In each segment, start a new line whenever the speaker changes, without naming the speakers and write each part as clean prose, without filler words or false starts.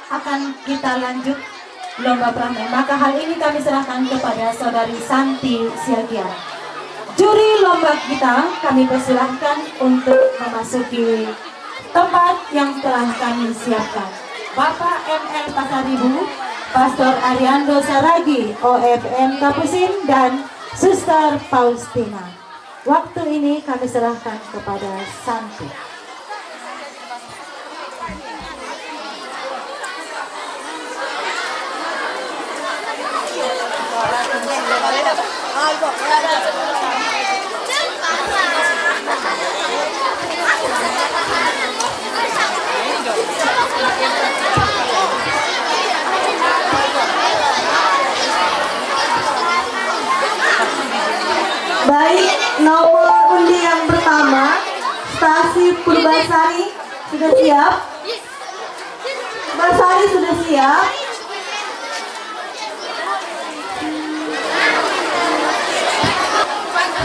akan kita lanjut lomba pramil. Maka hal ini kami serahkan kepada Saudari Santi Siagian. Juri lomba kita kami persilahkan untuk memasuki tempat yang telah kami siapkan. Bapak ML Pasaribu, Pastor Ariando Saragi, OFM Kapusin, dan Suster Faustina. Waktu ini kami serahkan kepada Santi.
Baik, nomor undi yang pertama, Stasi Purbasari sudah siap? Purbasari sudah siap?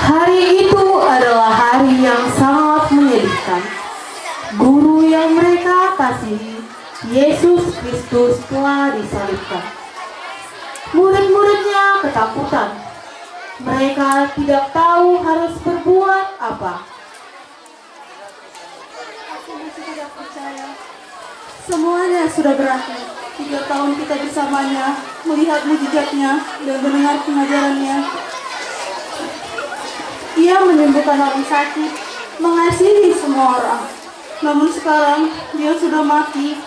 Hari itu adalah hari yang sangat menyedihkan. Guru yang mereka kasihi, Yesus Kristus, telah disalibkan. Murid-muridnya ketakutan. Mereka tidak tahu harus berbuat apa. Aku masih tidak percaya. Semuanya sudah berakhir. 3 tahun kita bersamanya, melihat mujizatnya dan mendengar pengajarannya. Ia menyembuhkan orang sakit, mengasihi semua orang. Namun sekarang dia sudah mati.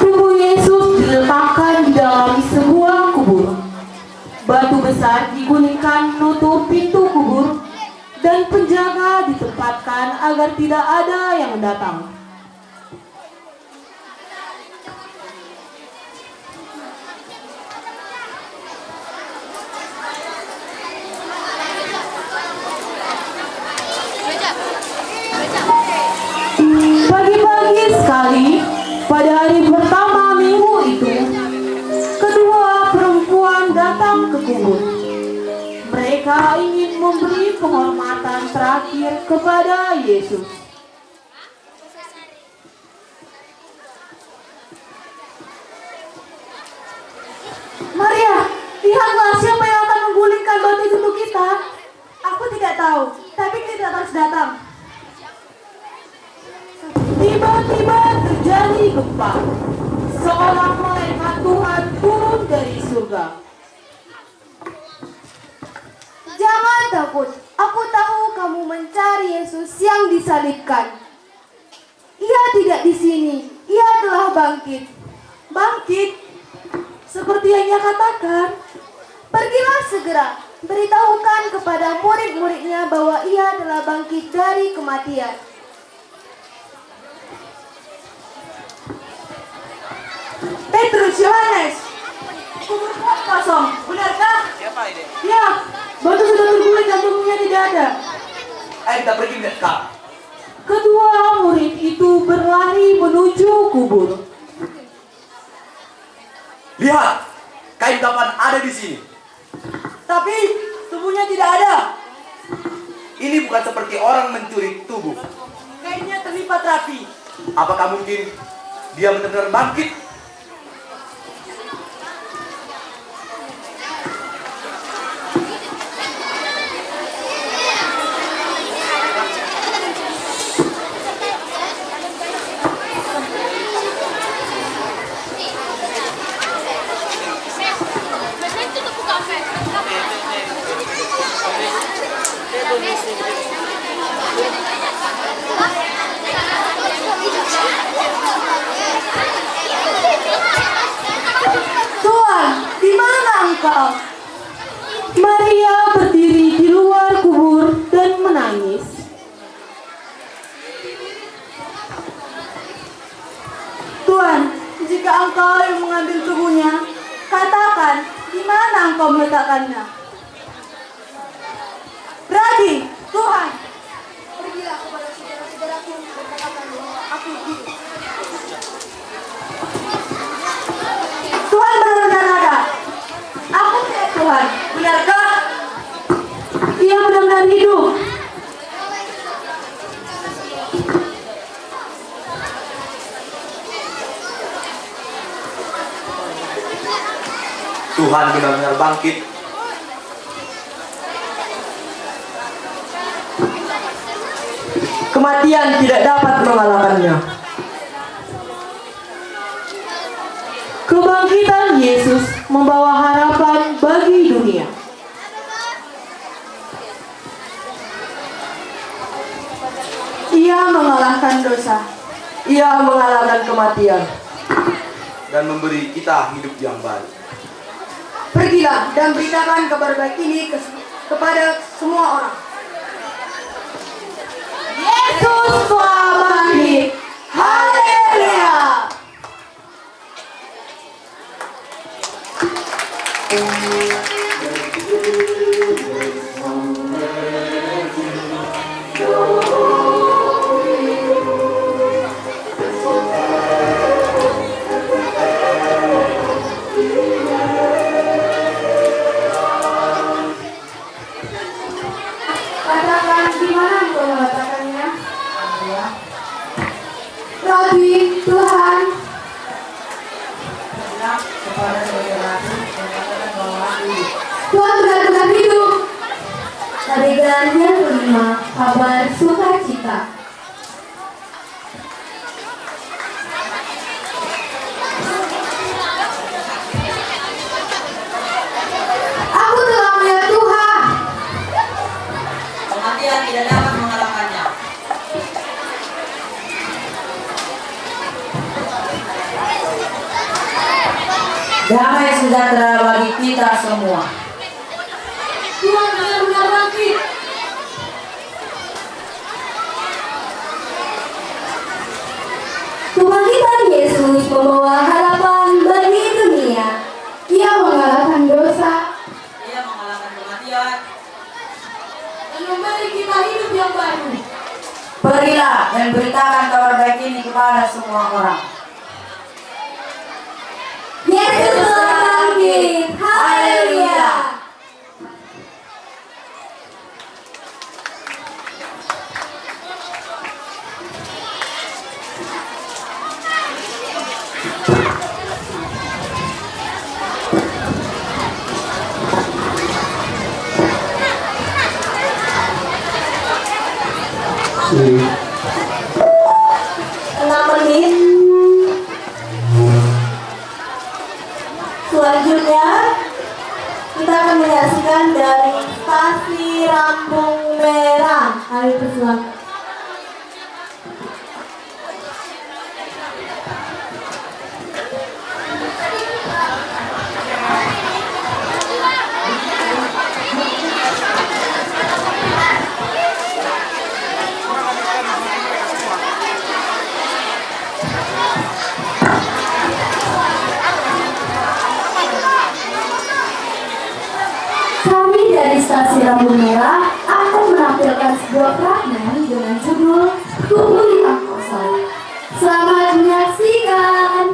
Tubuh Yesus diletakkan di dalam sebuah kubur. Batu besar digulingkan menutup pintu kubur, dan penjaga ditempatkan agar tidak ada yang datang. Pagi-pagi sekali, pada hari pertama minggu itu, kedua perempuan datang ke kubur. Mereka ingin memberi penghormatan terakhir kepada Yesus. Maria, lihatlah siapa yang akan menggulingkan batu itu untuk kita. Aku tidak tahu, tapi kita harus datang. Tiba-tiba terjadi gempa, seolah malaikat Tuhan turun dari surga. Jangan takut, aku tahu kamu mencari Yesus yang disalibkan. Ia tidak di sini, ia telah bangkit. Bangkit? Seperti yang ia katakan. Pergilah segera, beritahukan kepada murid-muridnya bahwa ia telah bangkit dari kematian. Petrus, Yohanes, kubur kosong, benarkah?
Siapa ini?
Ya, batu sudah terguling dan tubuhnya tidak ada.
Ayo kita pergi lihat kak.
Kedua murid itu berlari menuju kubur.
Lihat, kain kafan ada di sini.
Tapi tubuhnya tidak ada.
Ini bukan seperti orang mencuri tubuh.
Kainnya terlipat rapi.
Apakah mungkin dia benar-benar bangkit?
Tuhan, di mana engkau? Maria berdiri di luar kubur dan menangis. Tuhan, jika engkau yang mengambil tubuhnya, katakan di mana engkau meletakkannya. Berarti, Tuhan, pergilah kepada saudara-saudaraku dan katakan bahwa aku hidup. Tuhan benar-benar ada.
Tuhan benar-benar bangkit.
Kematian tidak dapat mengalahkannya. Kebangkitan Yesus membawa harapan bagi dunia. Ia mengalahkan dosa. Ia mengalahkan kematian.
Dan memberi kita hidup yang baru.
Pergilah dan beritakan kabar baik ini kepada semua orang.
Yesus telah bangkit. Haleluya.
Katakan di mana engkau meletakkannya? Rabi, Tuhan. Tuhan benar-benar hidup. Dari gelarnya kelima, kabar sukacita. Aku telah melihat Tuhan.
Kematian tidak dapat mengalahkannya. Damai sejahtera bagi kita semua.
Tuhan benar-benar bangkit. Kebangkitan Yesus membawa harapan bagi dunia. Ia mengalahkan dosa
Ia mengalahkan kematian.
dan memberi kita hidup yang baru.
Pergilah dan beritakan kabar baik ini kepada semua orang.
Yesus telah bangkit. Haleluya.
Selanjutnya kita akan menyaksikan dari stasi Rampung Merah. Kami persilakan.
Kami dari stasiun Lampu Merah akan menampilkan sebuah fragmen dengan judul Kumpuli Angkoso. Selamat menyaksikan.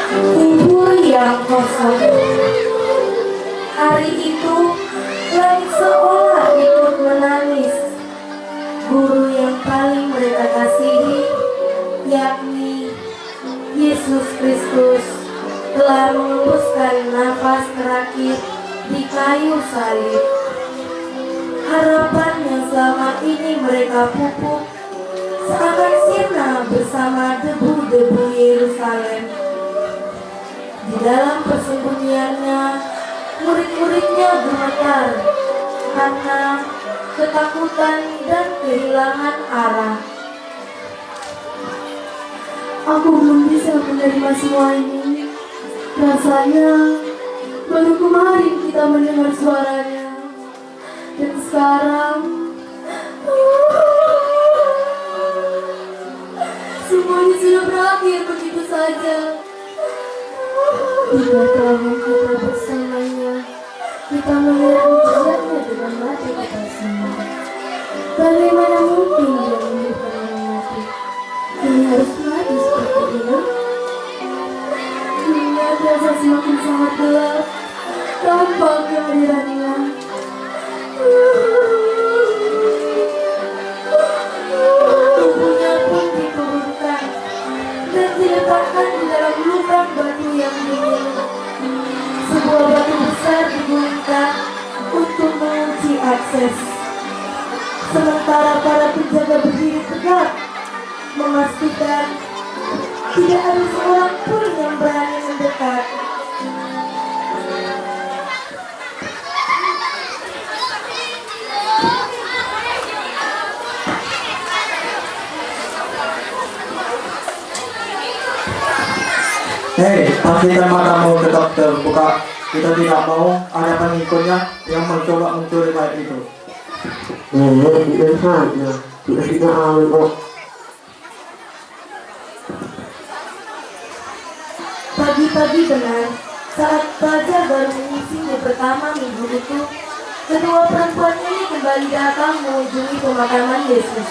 Kubur yang kosong. Hari itu langit seolah ikut menangis. Guru yang paling mereka kasihi, yakni Yesus Kristus, telah mengembuskan nafas terakhir di kayu salib. Harapan yang selama ini mereka pupuk seakan sirna bersama debu-debu Yerusalem. Di dalam persembunyiannya, murid-muridnya gemetar karena ketakutan dan kehilangan arah.
Aku belum bisa menerima semua ini. Rasanya baru kemarin kita mendengar suaranya. Dan sekarang semua semuanya sudah berakhir begitu saja.
Tiba-tiba kita bersamanya, kita melihat mujizatnya dengan mata kita sendiri. Bagaimana mungkin dia menghidupkan orang mati? Ini harus mati seperti ini.
Dunia terasa semakin sangat gelap tanpa kehadirannya. Tubuhnya pun dikuburkan dan diletakkan di dalam lubang batu yang dingin. Sebuah batu besar digulingkan untuk mengunci akses. Sementara para penjaga berdiri tegak, memastikan tidak ada seorang pun yang berani mendekat.
Hei, pastikan matamu tetap terbuka. Kita tidak mau ada pengikutnya yang mencoba mencuri mayat itu.
Tidak saja, tidak alok.
Pagi-pagi benar, saat fajar baru mengisi di pertama minggu itu, kedua perempuan ini kembali datang mengunjungi pemakaman Yesus.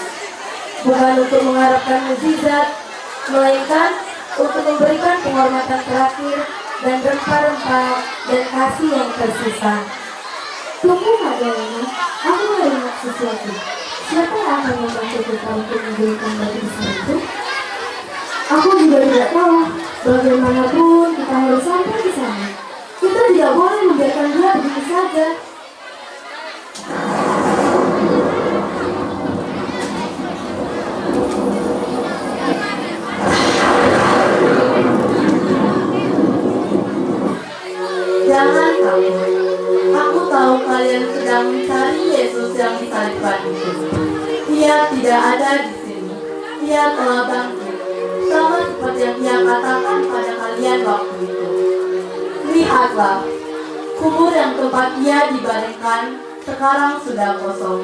Bukan untuk mengharapkan mukjizat, melainkan untuk memberikan penghormatan terakhir dan rempah-rempah dan kasih yang tersisa.
Tunggu Madalena, aku melihat sesuatu. Siapa yang akan membantu kita untuk menggulingkan batu besar itu?
Aku juga tidak tahu. Bagaimanapun kita harus sampai di sana. Kita tidak boleh membiarkan dia begitu saja. Jangan takut. Aku tahu kalian sedang mencari Yesus yang disalibkan itu. Ia tidak ada di sini. Ia telah bangkit, sama seperti yang Dia katakan pada kalian waktu itu. Lihatlah, kubur yang tempat Ia dibaringkan sekarang sudah kosong.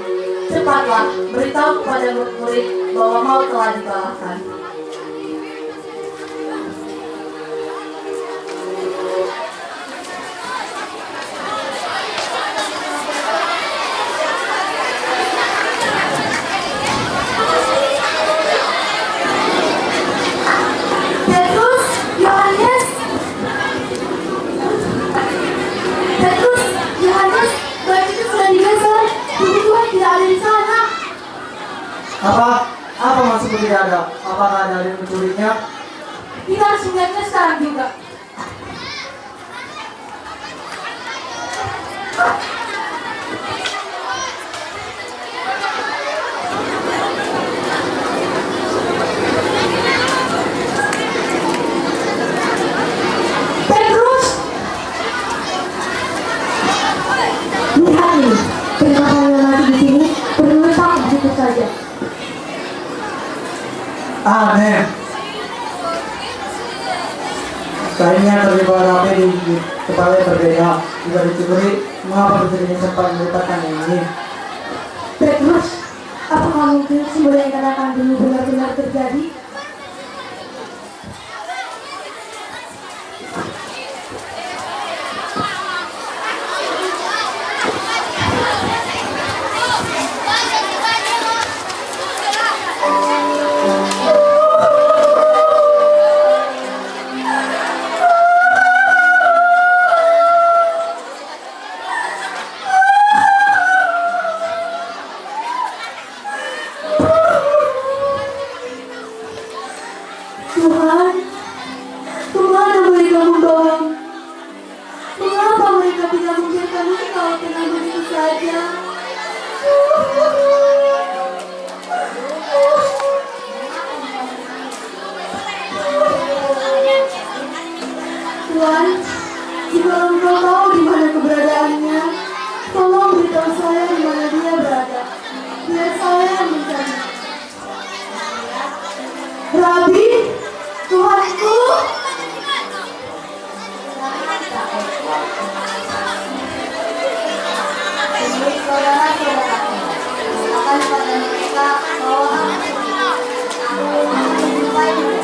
Cepatlah beritahu kepada murid-murid bahwa maut telah dikalahkan.
Apa maksudnya tidak ada? Apakah ada yang mencurinya?
Kita harus melihatnya sekarang juga. Petrus,
Lihat nih, kenapa kalian mati di sini? Terletak begitu saja.
Aneh. Kainnya terlibat rapi di kepala yang berbeda. Jika dicuri, mengapa pencurinya sempat melibatkan ini?
Petrus, apakah mungkin semua yang katakan dulu benar-benar terjadi?
Tuhan, Tuhan yang mereka membawa. Mengapa mereka tidak membiarkan engkau tenang begitu saja? Tuhan, jika engkau tahu di mana keberadaannya, tolong beritahu saya di mana dia berada, biar saya yang mencari. Rabi, Tuhanku. Demi saudara-saudaraku, katakan kepada mereka bahwa aku mencintai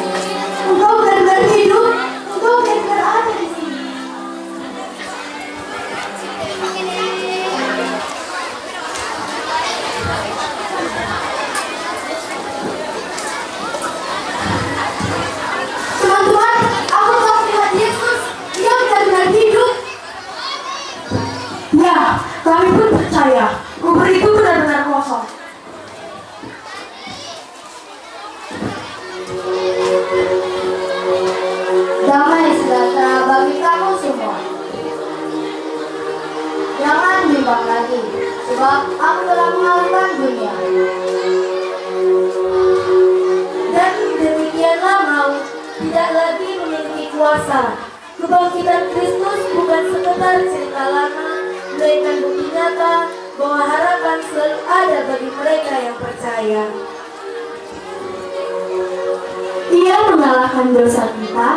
sebab aku telah mengalahkan dunia.
Dan demikianlah maut tidak lagi memiliki kuasa. Kebangkitan Kristus bukan sekedar cerita lama, melainkan bukti nyata bahwa harapan selalu ada bagi mereka yang percaya.
Ia mengalahkan dosa kita.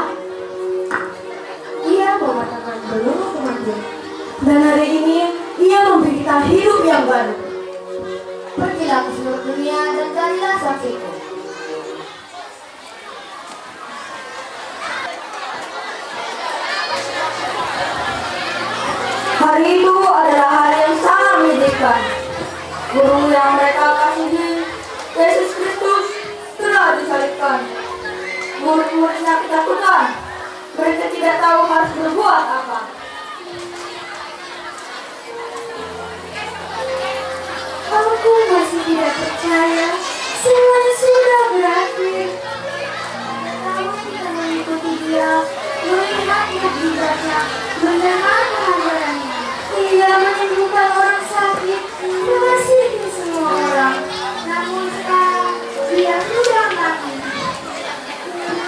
Ia mematahkan belenggu kematian.
Dan hari ini Ia memberi kita hidup yang baru.
Pergilah ke seluruh dunia dan carilah saksiku.
Hari itu adalah hari yang sangat menyedihkan. Guru yang mereka kasihi, Yesus Kristus, telah disalibkan. Murid-muridnya ketakutan. Mereka tidak tahu harus berbuat apa.
Aku masih tidak percaya semuanya sudah berakhir. Namun kita mengikuti dia, melihat mukjizatnya, mendengar kehancurannya. Ia menyembuhkan orang sakit, mengasihi semua orang. Namun sekarang dia sudah mati.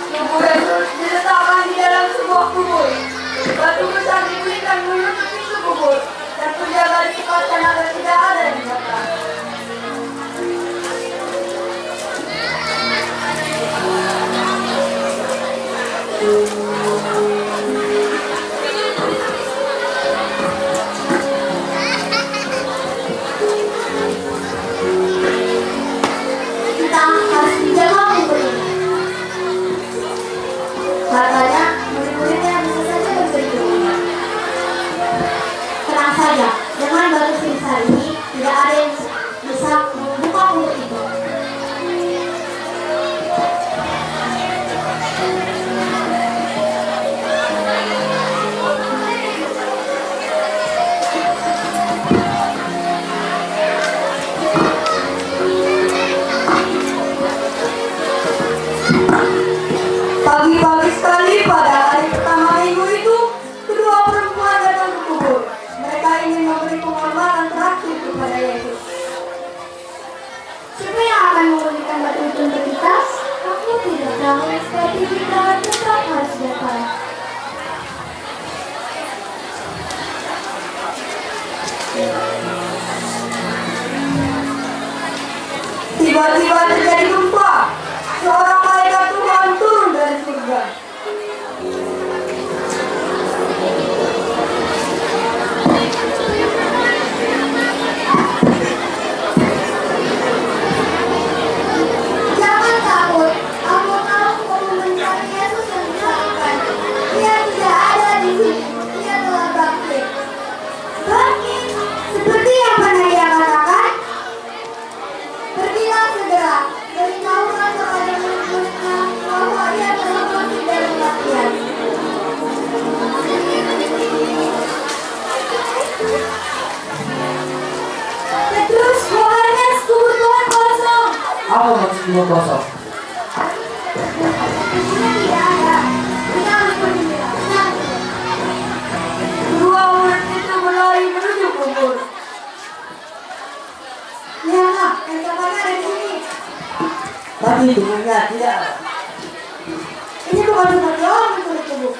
Tubuh Yesus diletakkan di dalam sebuah kubur. Batu besar diberikan menutup pintu kubur, dan penjaga dikatakan agar tidak ada yang datang.
Kita harus menjaga kubur ini. Katanya murid-muridnya bisa saja bersedia. Tenang saja, dengan batu sebesar ini tidak ada yang bisa membuka kubur itu.
Pagi-pagi sekali pada hari pertama minggu itu, kedua perempuan datang ke kubur. Mereka ingin memberi penghormatan terakhir kepada Yesus.
Siapa yang akan memulihkan batu itu untuk kita? Aku tidak tahu, tapi kita tetap harus datang.
Tiba-tiba terjadi gempa. Seorang malaikat Tuhan turun dari surga.
Jangan takut, aku tahu kamu mencari Yesus yang disalibkan. Dia tidak ada di sini, dia telah bangkit. Bangkit, seperti yang pernah ia katakan. Pergilah segera, beritahukan kepada murid-muridnya bahwa ia telah bangkit dari kematian.
Petrus, Yohanes, kubur Tuhan kosong.
Apa maksud kubur kosong?
Dia tidak ada. Kita harus bergembira.
Kedua murid itu berlari menuju kubur.
Ya, Kak, yang katanya ada di sini.
Tapi tubuhnya tidak ada.
Ini bukan seperti orang mencuri tubuh.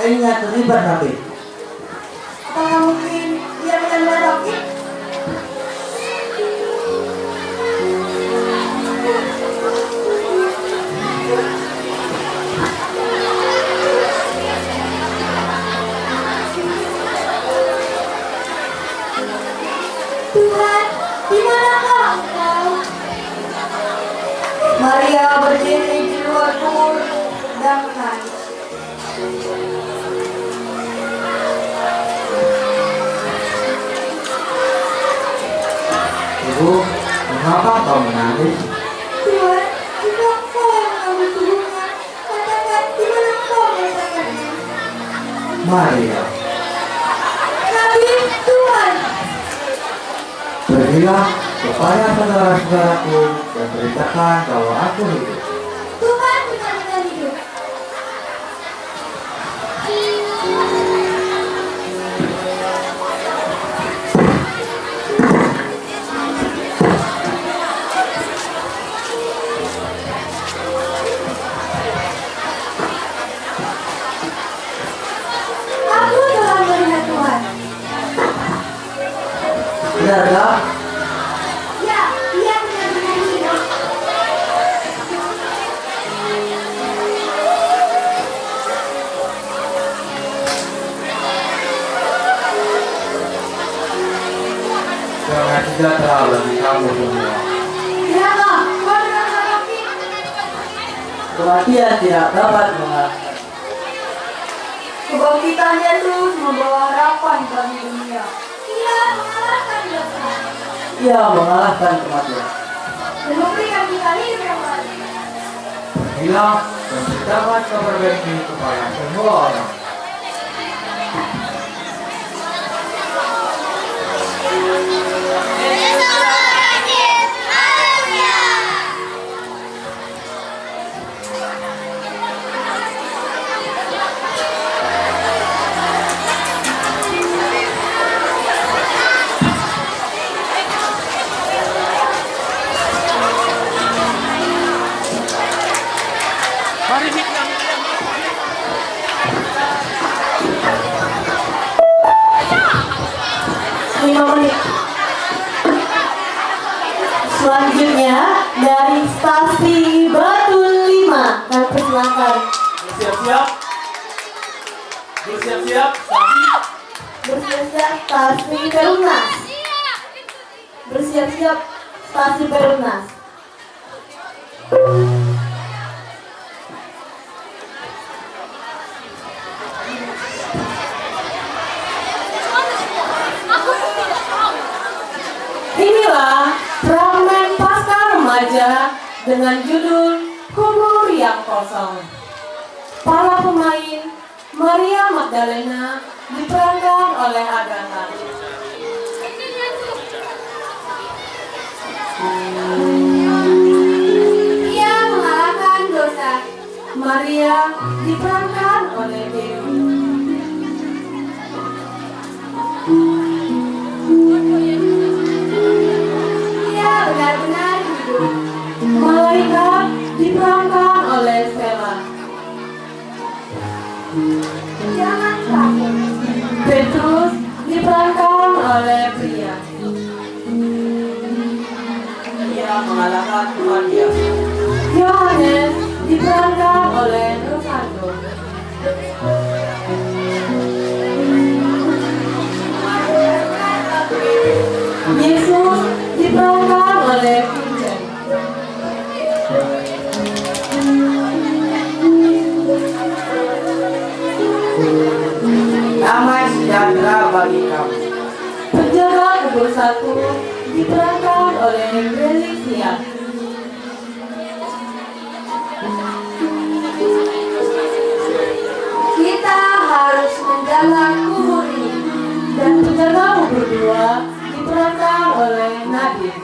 Kayaknya terlibat Nabi.
Apakah mungkin dia benar-benar bangkit? Tuhan, di manakah Engkau?
Maria berdiri di luar kubur dan menangis.
Ibu, mengapa kau menangis?
Tuhan, jika Engkau yang mengambil tubuhnya, katakan di mana Engkau meletakkannya.
Maria,
Nabi Tuhan,
pergilah kepada saudara-saudaraku dan beritakan bahwa aku hidup.
Tuhan benar-benar hidup.
sejahtera bagi kamu semua.
Lihatlah, keluarga laki.
Kematian tidak dapat mengalahkan.
Kebangkitan Yesus membawa harapan bagi dunia. Ia mengalahkan dosa
Ia mengalahkan kematian.
dan memberikan kita hidup yang baru.
Hilang dan beritakan kabar baik ini kepada semua orang.
Selanjutnya dari stasi Batu 5, kami persilakan.
Bersiap-siap. Bersiap-siap.
Bersiap-siap stasi Perumnas. Bersiap-siap stasi Perumnas. Inilah fragmen pasca remaja dengan judul Kubur yang Kosong. Para pemain Maria Magdalena diperankan oleh Agatha.
Ia mengalahkan dosa.
Maria diperankan oleh Dewi.
Ia benar-benar hidup.
Malaikat diperankan oleh Stella.
Jangan takut.
Petrus diperankan oleh Pria.
Ia mengalahkan kematian.
Yohanes diperankan oleh Rosando. Yesus diperankan oleh Vincent.
Damai sejahtera bagi kamu.
Penjaga kubur 1 diperankan oleh Relisia.
Kita harus menjaga kubur ini.
Dan penjaga kubur 2 diperankan oleh Nadir.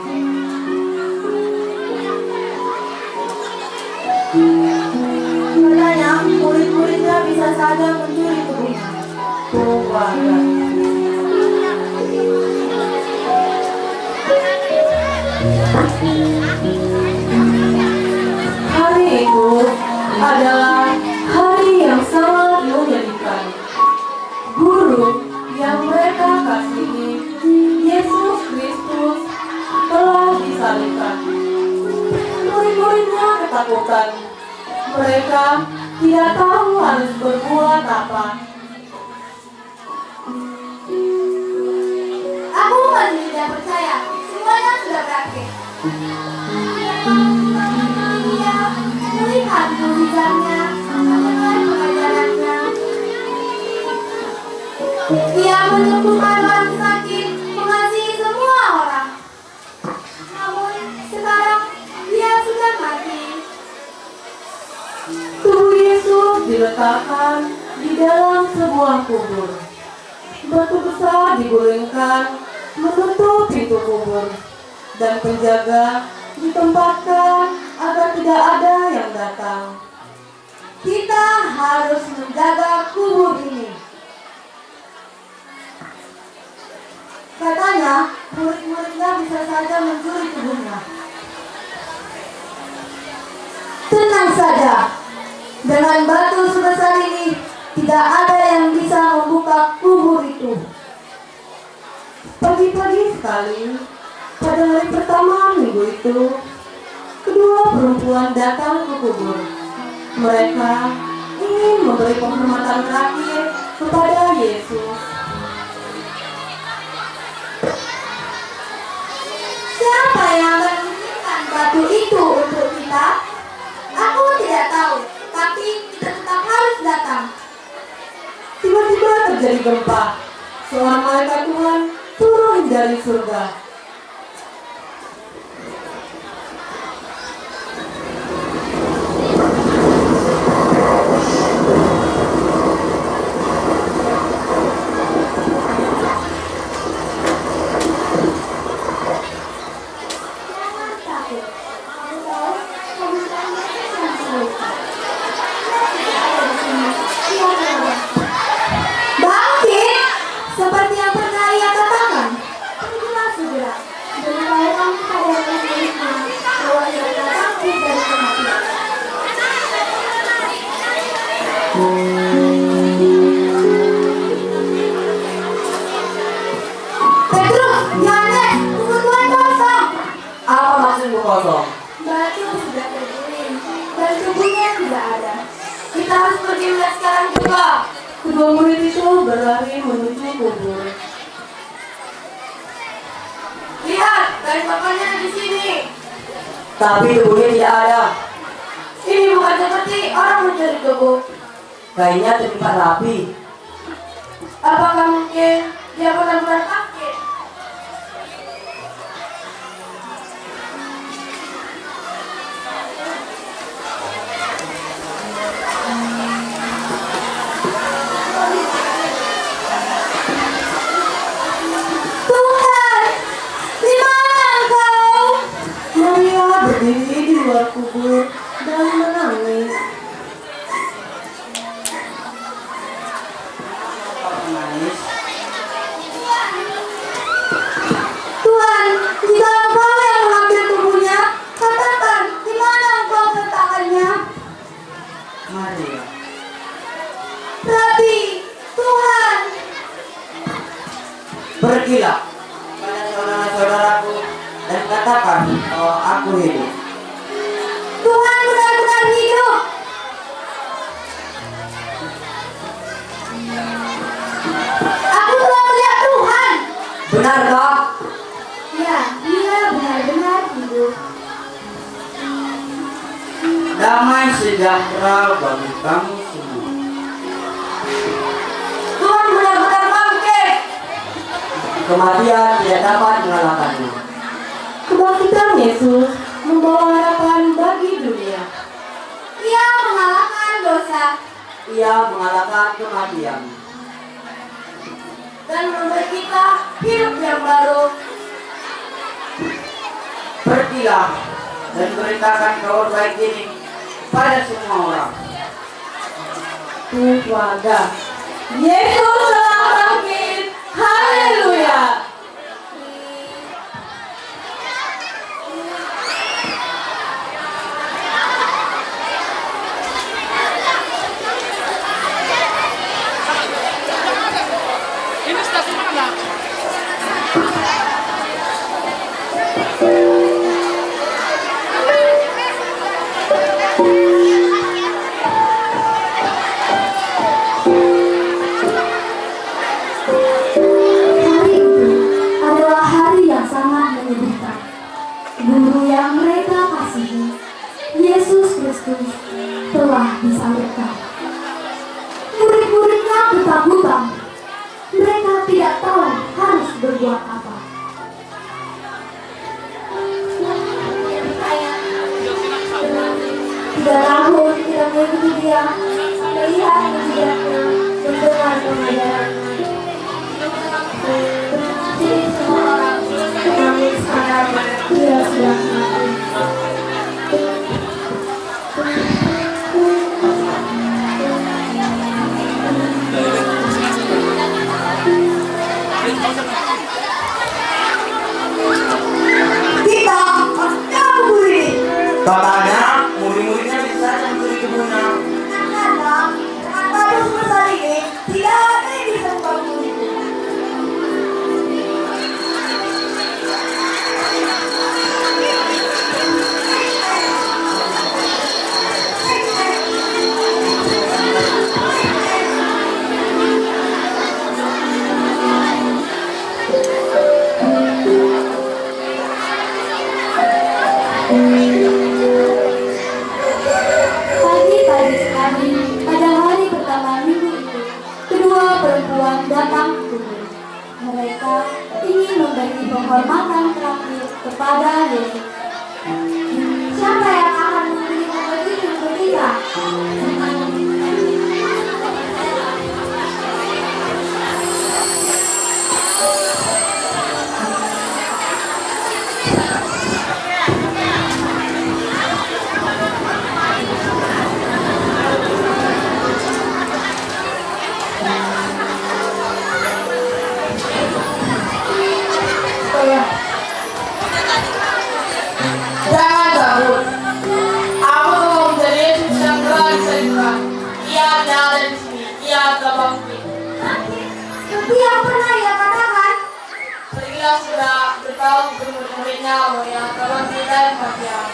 Katanya murid-muridnya bisa saja mencuri tubuhnya.
Hari itu adalah hari yang sangat menyedihkan. Guru yang mereka kasihi, Yesus Kristus, telah disalibkan. Murid-muridnya ketakutan. Mereka tidak tahu harus berbuat apa.
Aku masih tidak percaya. Semuanya sudah berakhir. Ia melihat mujizatnya, mendengar pengajarannya. Ia menyembuhkan orang sakit, mengasihi semua orang. Namun sekarang dia sudah mati.
Tubuh Yesus diletakkan di dalam sebuah kubur. Batu besar digulingkan menutup pintu kubur, dan penjaga ditempatkan agar tidak ada yang datang.
Kita harus menjaga kubur ini.
Katanya murid-muridnya bisa saja mencuri tubuhnya. Tenang saja, dengan batu sebesar ini tidak ada yang bisa membuka kubur itu.
Pagi-pagi sekali, pada hari pertama minggu itu, kedua perempuan datang ke kubur. Mereka ingin memberi penghormatan terakhir kepada Yesus.
Siapa yang akan mengirimkan batu itu untuk kita? Aku tidak tahu, tapi kita tetap harus datang.
Tiba-tiba terjadi gempa. Seorang malaikat Tuhan turun dari surga.
Jangan takut. Aku tahu kamu bukan Yesus yang disalibkan. Ia telah bangkit.
Bangkit, seperti yang pernah ia katakan.
Pergilah segera. Beritahukan kepada murid-muridnya bahwa ia telah bangkit dari kematian.
Petrus, Yohanes, tunggu Tuhan kosong.
Apa maksudmu kosong?
Batu sudah terguling dan tubuhnya tidak ada.
Kita harus pergi melihat sekarang juga.
Kedua murid itu berlari menuju kubur.
Lihat, kain bakarnya di sini.
Tapi tubuhnya tidak ada.
Ini bukan seperti orang mencuri tubuh.
Kainnya terlipat rapi.
Apakah mungkin dia benar-benar bangkit? Tuhan, di mana Engkau?
Maria berdiri di luar kubur dan menangis.
Menangis.
Tuhan, jika Engkau yang mengambil tubuhnya, katakan di mana Engkau meletakkannya?
Maria.
Rabi, Tuhan,
Pergilah pada saudara-saudaraku dan katakan bahwa aku hidup.
Tuhan benar-benar hidup. Aku telah melihat Tuhan.
Benarkah?
Ya, dia benar-benar hidup.
Damai sejahtera bagi kamu semua.
Tuhan benar-benar bangkit.
Kematian tidak dapat mengalahkannya.
Kebangkitan Yesus membawa harapan bagi dunia.
Ia mengalahkan dosa
Ia mengalahkan kematian.
dan memberi kita hidup yang baru.
Pergilah dan beritakan kabar baik ini pada semua orang.
Keluarga. Yesus telah bangkit. Haleluya.
Hari itu adalah hari yang sangat menyedihkan. Guru yang mereka kasihi, Yesus Kristus, telah disalibkan. Murid-muridnya ketakutan. Mereka tidak tahu harus berbuat apa. 3 tahun tidak mengikuti dia, melihat mujizatnya, mendengar pengajarannya. Jadi semua orang menangis karena dia sudah mati.
Kita harus kabur.
Katanya murid-muridnya bisa mencuri tubuhnya.
penghormatan terakhir kepada Yesus. Siapa yang akan memberikan begitu untuk kita?
Jangan takut. Aku telah menjadi Yesus yang telah disalibkan. Ia tidak ada di sini. Ia telah bangkit.
Seperti yang pernah ia katakan.
Pergilah sudah beritahu murid-muridnya bahwa ia telah bangkit dari kematian.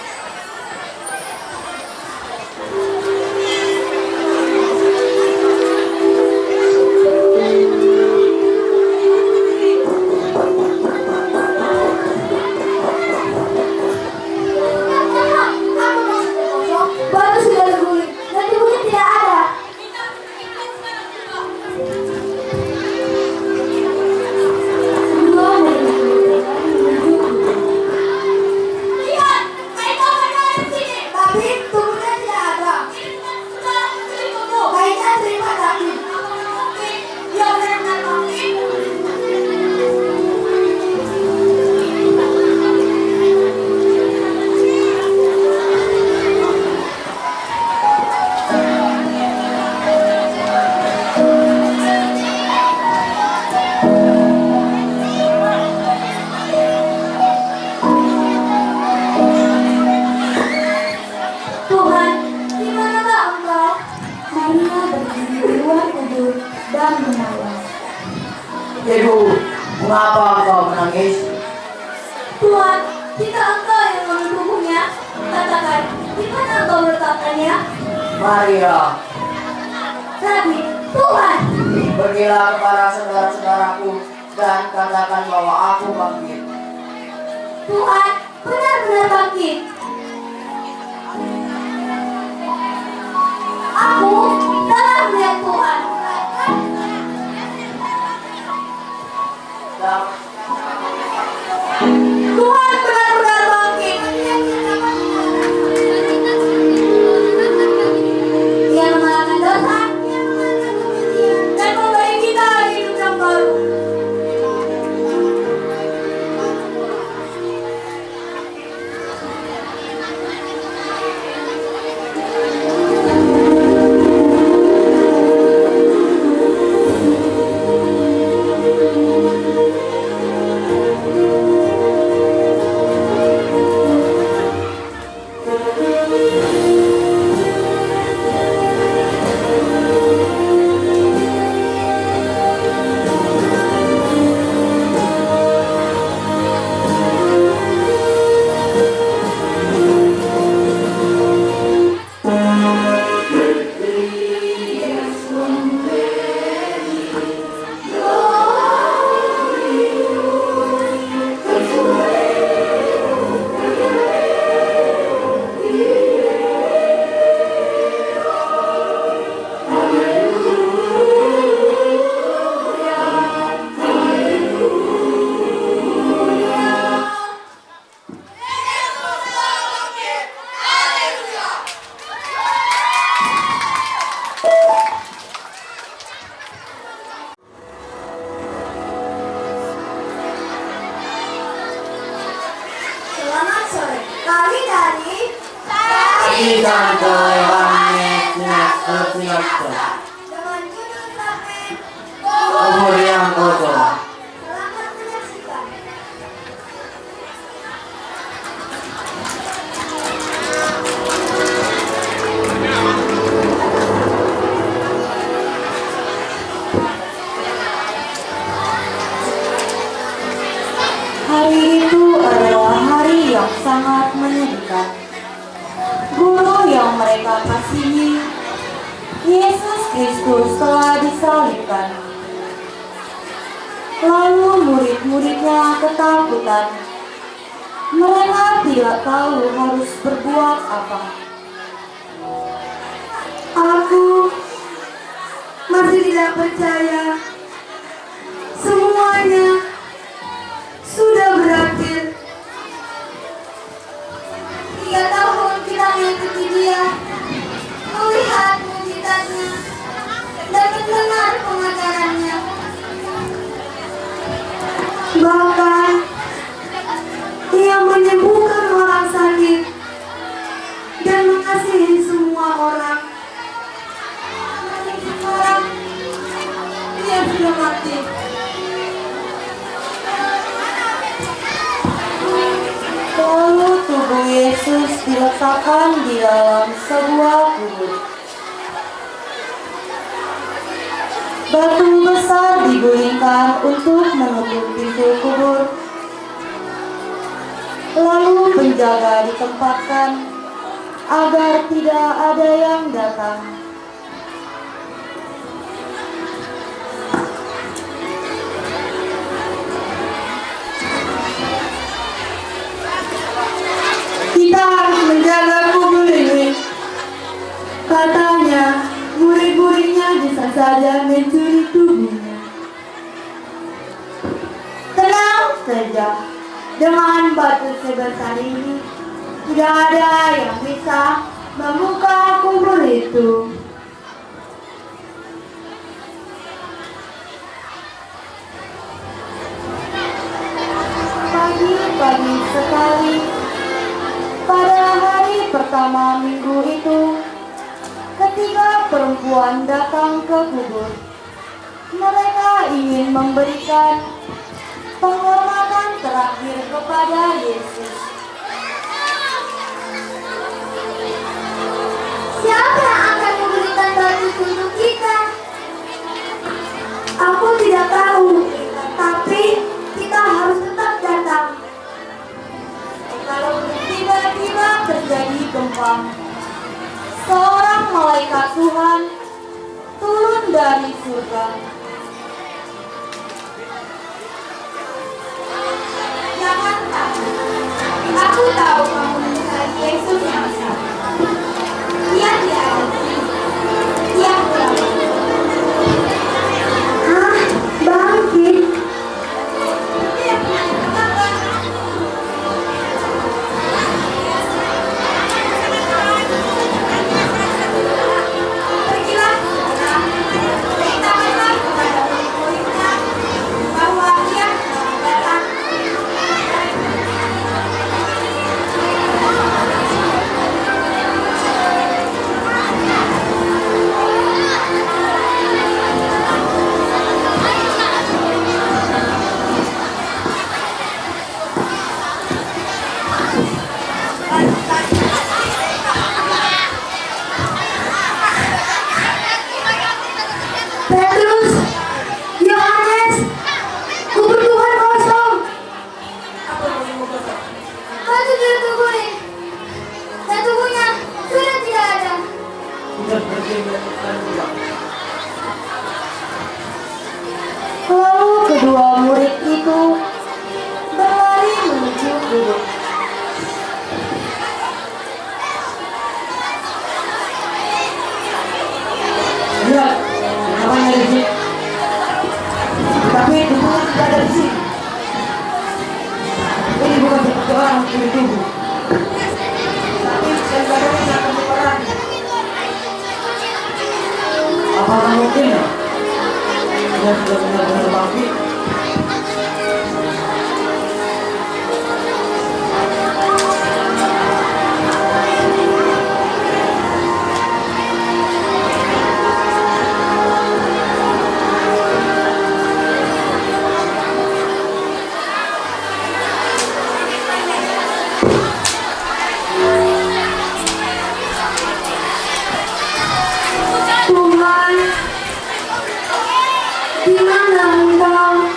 Batu sudah terguling dan ibunya tidak ada. Semua lihat, mereka ada di sini. Tapi tubuhnya tidak ada. Baiknya terima David. Dia benar-benar bangkit. Tuhan, di manakah Engkau? Maria berdiri di luar kubur dan menangis.
Ibu, mengapa engkau menangis?
Tuhan, jika Engkau yang mendukungnya, katakan, di mana Engkau meletakkannya?
Maria,
Rabi, Tuhan,
pergilah kepada saudara-saudaraku dan katakan bahwa aku bangkit.
Tuhan, benar-benar bangkit. Aku telah melihat Tuhan. Tuhan benar-benar bangkit. Dia mengalahkan dosa dan memberi kita hidup yang baru. Selamat sore. Kami dari
Santo Yohanes Nasution.
dengan judul Sakramen
Kubur yang kotor.
Selamat menyaksikan.
Hari itu adalah hari yang sangat menyedihkan. Guru yang mereka kasihi, Yesus Kristus, telah disalibkan. Lalu murid-muridnya ketakutan. Mereka tidak tahu harus berbuat apa.
Aku masih tidak percaya. Semuanya sudah
sudah mati. Lalu tubuh Yesus diletakkan di dalam sebuah kubur. Batu besar digulingkan untuk menutup pintu kubur. Lalu penjaga ditempatkan agar tidak ada yang datang. Kita harus menjaga kubur ini. Katanya, murid-muridnya bisa saja mencuri tubuhnya. Tenang saja, dengan batu sebesar ini, tidak ada yang bisa membuka kubur itu. Pagi-pagi sekali, pada hari pertama minggu itu, ketika perempuan datang ke kubur, mereka ingin memberikan penghormatan terakhir kepada Yesus.
Siapa yang akan memberikan batu untuk kita? Aku tidak tahu, tapi kita harus tetap datang.
Kalau tiba-tiba terjadi gempa, seorang malaikat Tuhan turun dari surga.
Jangan takut. Aku tahu kamu mencari Yesus yang sama. Dia tidak ada di sini. Dia pulang.
Hah? Bangkit?
Dia punya katakan. Pergilah ke sana. Beritahulah kepada murid-muridnya bahwa dia telah datang.
Petrus, Yohanes, kubur Tuhan kosong.
Batu dari tubuhnya. Dan tubuhnya sudah tidak ada.
Lalu kedua murid itu berlari menuju kubur. Lihat, namanya di sini. Tapi tubuhnya tidak ada di sini. Ini bukan seperti orang mencuri tubuh. Tapi dari badannya akan diperangi. Apakah mungkin ya? Dia sudah benar-benar bangkit.
Tuhan, di mana Engkau?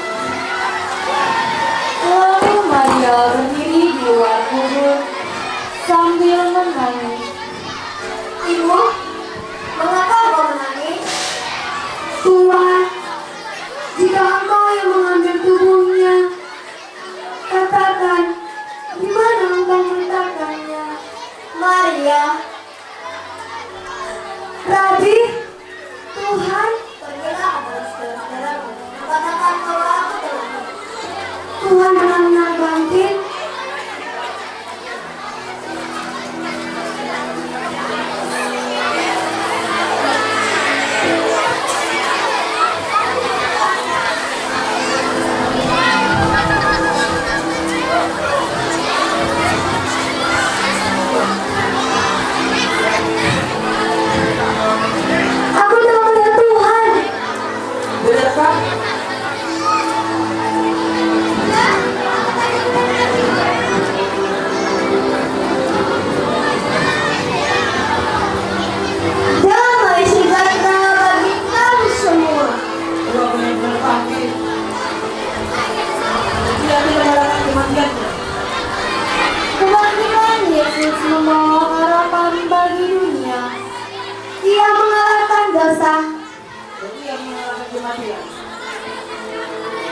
kematian.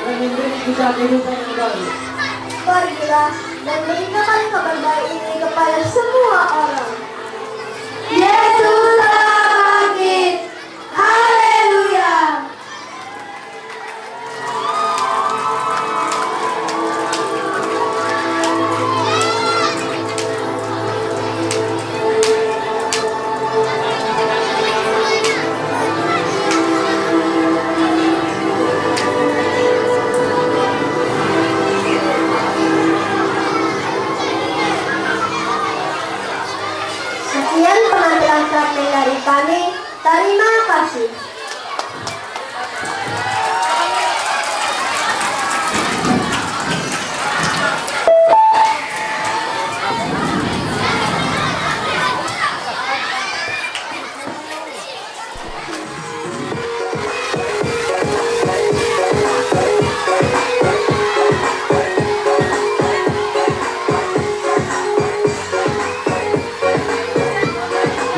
Lebih bisa kehidupan yang baru.
Pergilah dan beritakan kabar baik ini kepada semua orang. Yesus telah bangkit. Haleluya. Sekian penampilan fragmen dari kami. Terima kasih.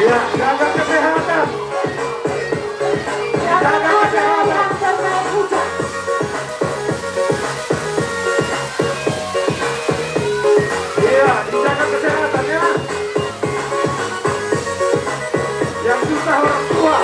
Ya, jaga kesehatan. Jaga kesehatan. Iya, dijaga kesehatan ya. Yang susah orang tua.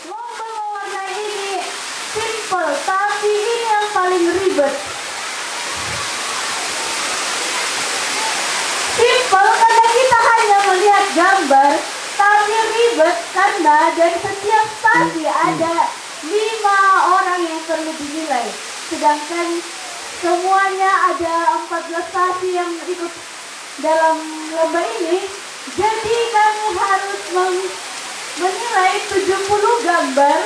Lomba mewarnai ini simple, tapi ini yang paling ribet. Simple karena kita hanya melihat gambar, tapi ribet karena dari setiap stasi ada 5 orang yang perlu dinilai. Sedangkan semuanya ada 14 stasi yang ikut dalam lomba ini. Jadi kamu harus menilai 70 gambar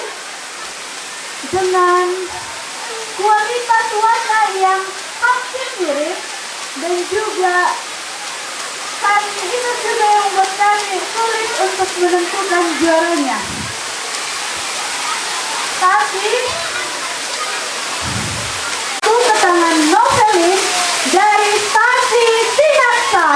dengan kualitas warna yang hampir mirip, dan juga itu juga yang membuat kami sulit untuk menentukan juaranya. Tapi aku ke tangan Novelin dari stasi Sinaksa.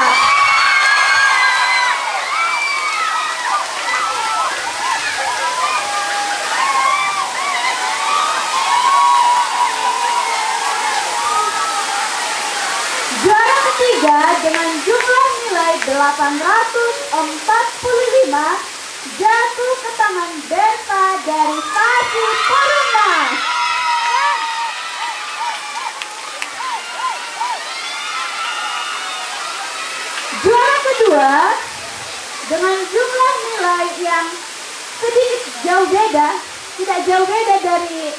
Juara ketiga dengan jumlah nilai 845 jatuh ke tangan Berta dari stasi Perumnas. Juara kedua dengan jumlah nilai yang sedikit jauh beda, tidak jauh beda dari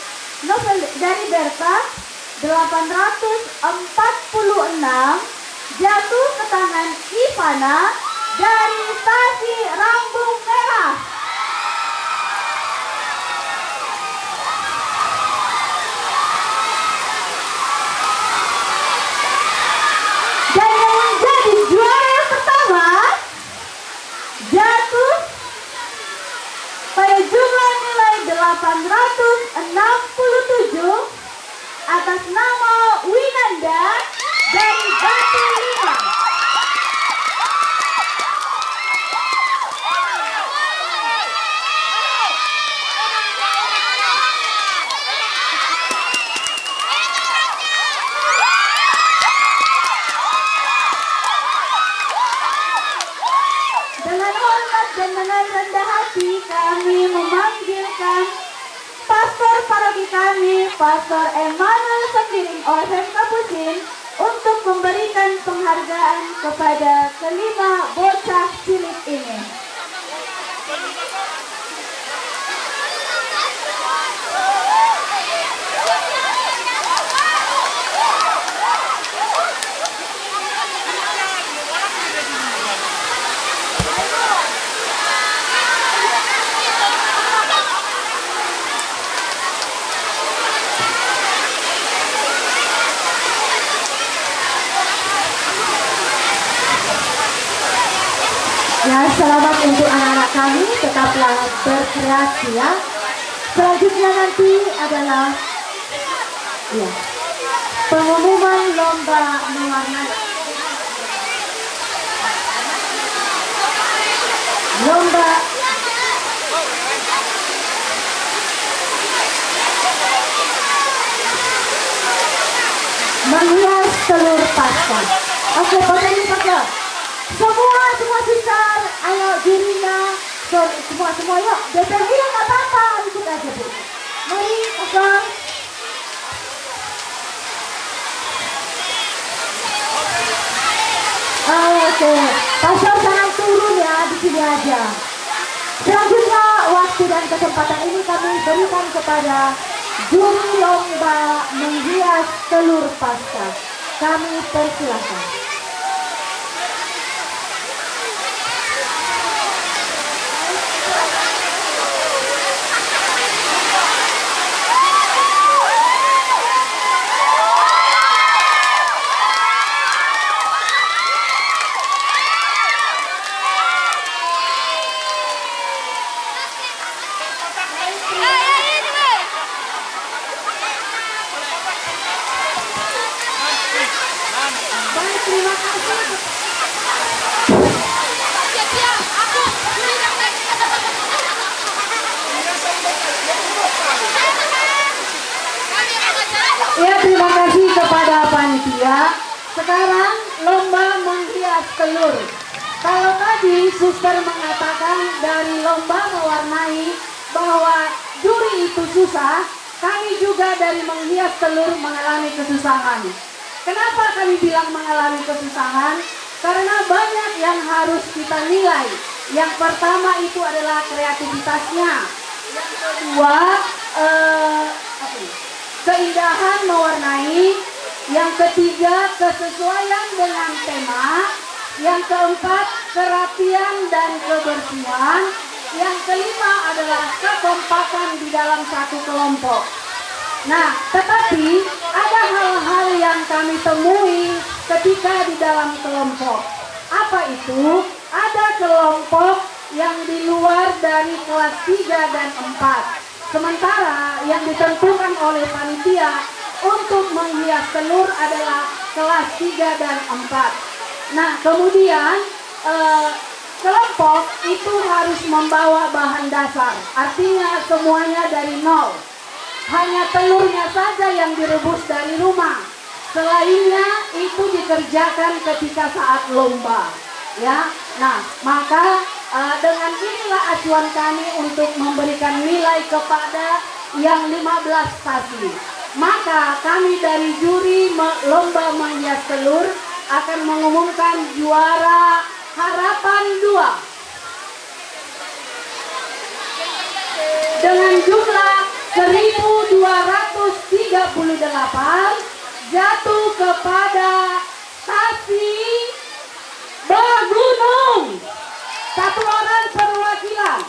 Berta, 846 jatuh ke tangan Ivana dari stasi Rambung Merah. Dan yang menjadi juara yang pertama jatuh
pada jumlah nilai 867 atas nama Winanda dari Batu Lima. Dengan hormat dan dengan rendah hati kami memanggilkan Pastor Paroki kami, Pastor Emmanuel Sembiring OFM Kapucin, untuk memberikan penghargaan kepada kelima bocah cilik ini.
Ya, selamat untuk anak-anak kami, tetaplah berkreasi ya. Selanjutnya nanti adalah pengumuman lomba mewarnai. Lomba menghias telur pasca. Oke, ini pakai. Semua sisar, ayo jurinya, semua yuk. DPR ya nggak apa-apa, ikut aja bu. Mari, kosong. Oke, pasal jangan turun ya, di sini aja. Selanjutnya waktu dan kesempatan ini kami berikan kepada juri lomba menghias telur pasca. Kami persilakan. Ya, terima kasih kepada panitia. Sekarang lomba menghias telur. Kalau tadi suster mengatakan dari lomba mewarnai bahwa juri itu susah, kami juga dari menghias telur mengalami kesusahan. Kenapa kami bilang mengalami kesusahan? Karena banyak yang harus kita nilai. Yang pertama itu adalah kreativitasnya. Yang kedua, keindahan mewarnai. Yang ketiga, kesesuaian dengan tema. Yang keempat, kerapian dan kebersihan. Yang kelima adalah kekompakan di dalam satu kelompok. Nah, tetapi ada hal-hal yang kami temui ketika di dalam kelompok. Apa itu? Ada kelompok yang di luar dari kelas 3 dan 4. Sementara yang ditentukan oleh panitia untuk menghias telur adalah kelas 3 dan 4. Nah, kemudian kelompok itu harus membawa bahan dasar. Artinya semuanya dari nol. Hanya telurnya saja yang direbus dari rumah. Selainnya itu dikerjakan ketika saat lomba. Ya, nah maka dengan inilah acuan kami untuk memberikan nilai kepada yang 15 tadi. Maka kami dari juri lomba menghias telur akan mengumumkan juara harapan 2 dengan jumlah 1.238 jatuh kepada Tasi Bagunung. Satu orang perwakilan.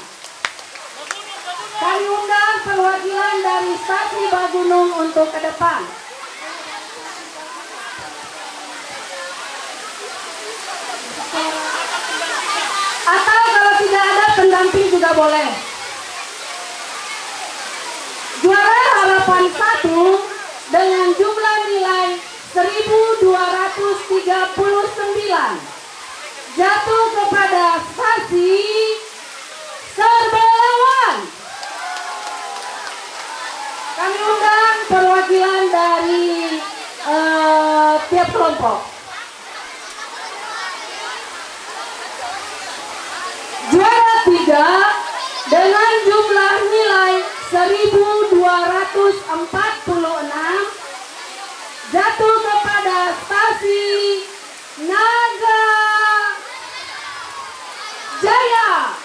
Kami undang perwakilan dari Stasi Bagunung untuk ke depan. Atau kalau tidak ada pendamping juga boleh.
81 dengan jumlah nilai 1239 jatuh kepada spasi Serbelawan. Kami undang perwakilan dari tiap kelompok. Juara 3 dengan jumlah nilai 1246 jatuh kepada stasi Naga Jaya.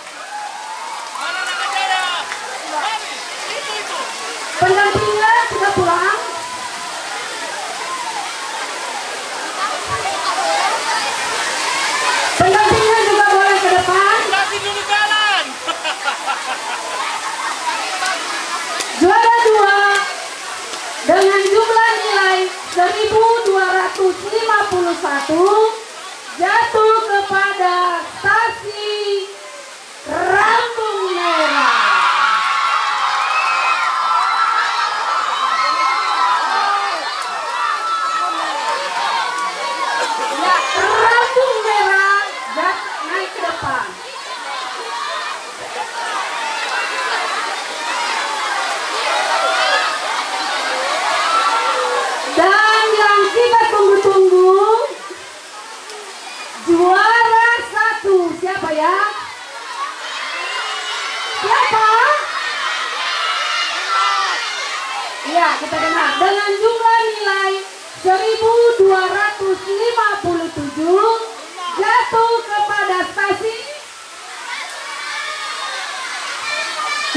Pendampingnya sudah pulang. Pendampingnya juga boleh ke depan. Juara 2 dengan jumlah nilai 1251 jatuh kepada stasi Rambung Merah. Ya, Rambung Merah naik ke depan. Dan yang kita tunggu-tunggu, juara 1 siapa ya? Siapa? Ya, kita dengar. Dengan jumlah nilai 1257 jatuh kepada stasi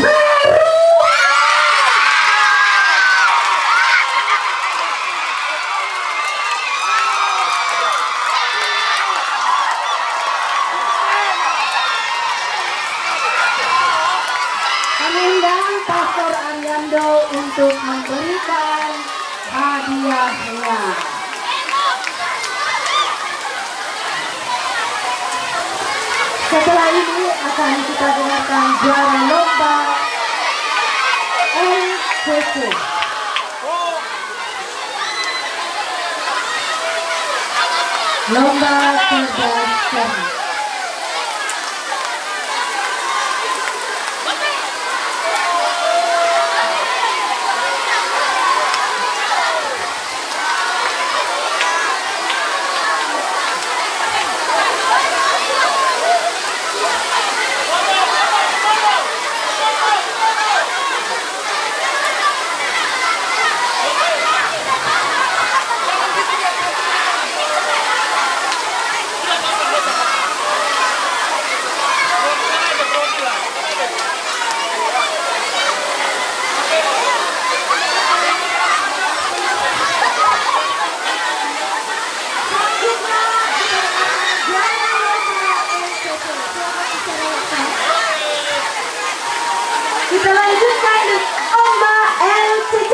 Peru. Kami undang Pastor Ariando untuk memberikan hadiahnya. Setelah ini akan kita dengarkan juara lomba NCC. Lomba cerdas cermat. Kita lanjutkan lomba LCC.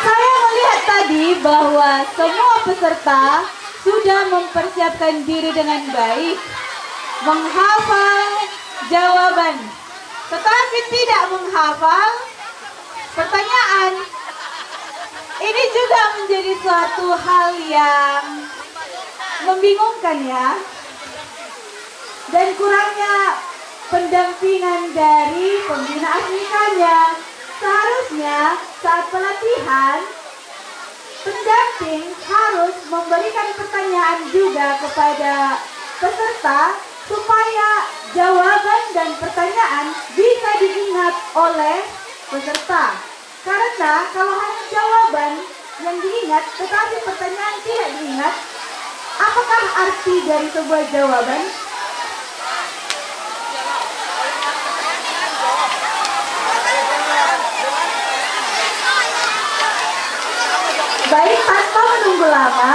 Saya melihat tadi bahwa semua peserta sudah mempersiapkan diri dengan baik, menghafal jawaban, tetapi tidak menghafal pertanyaan. Ini juga menjadi suatu hal yang membingungkan ya. Dan kurangnya pendampingan dari pembina aslikanya. Seharusnya saat pelatihan, pendamping harus memberikan pertanyaan juga kepada peserta supaya jawaban dan pertanyaan bisa diingat oleh peserta. Karena kalau hanya jawaban yang diingat tetapi pertanyaan tidak diingat, apakah arti dari sebuah jawaban? Baik, tanpa menunggu lama,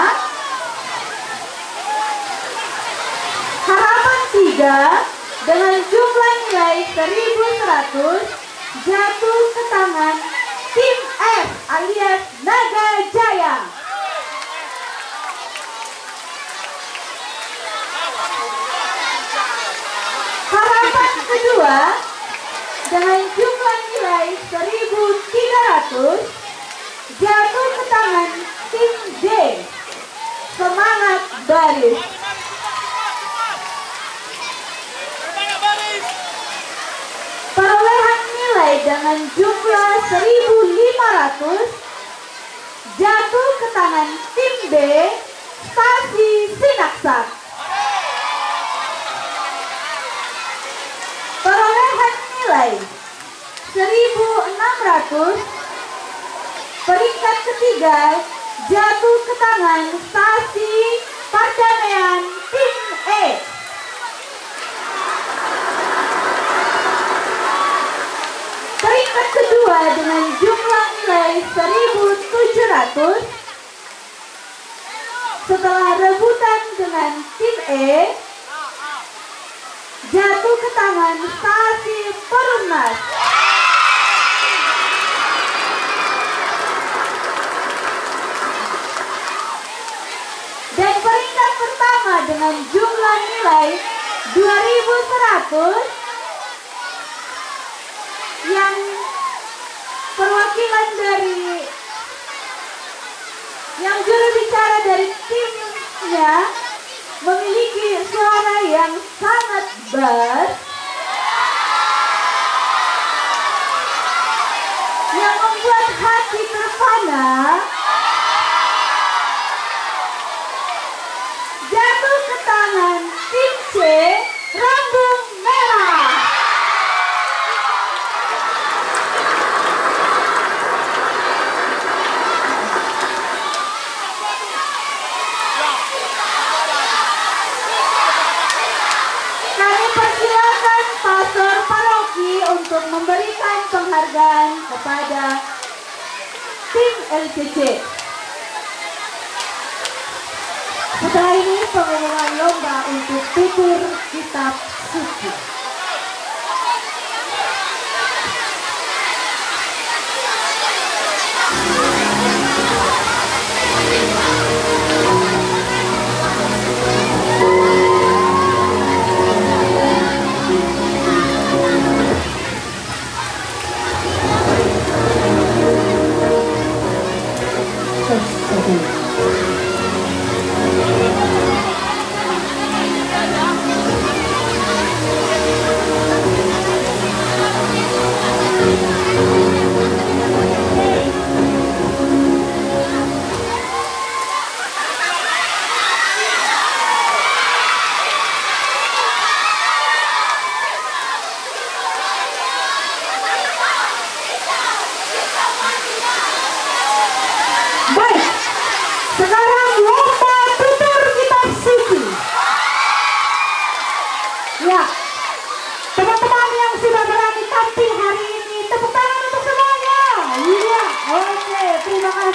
harapan 3 dengan jumlah nilai 1100 jatuh ke tangan Tim F alias Naga Jaya.
jatuh ke tangan tim D. Semangat baris. Perolehan nilai dengan jumlah 1.500 jatuh ke tangan tim B, Stasi Sinaksak. Perolehan nilai 1.600, peringkat ketiga jatuh ke tangan Stasi Pardamaian tim E. Peringkat kedua dengan jumlah nilai 1.700 setelah rebutan dengan tim E jatuh ke tangan Stasi Perumnas. Dan peringkat pertama dengan jumlah nilai 2.100 yang perwakilan dari yang juru bicara dari timnya memiliki suara yang sangat bass yang membuat hati terpana, jatuh ke tangan tim C, Rambung Merah. Pastor Paroki untuk memberikan penghargaan kepada tim LCC. Setelah ini pengumuman lomba untuk tutur kitab suci.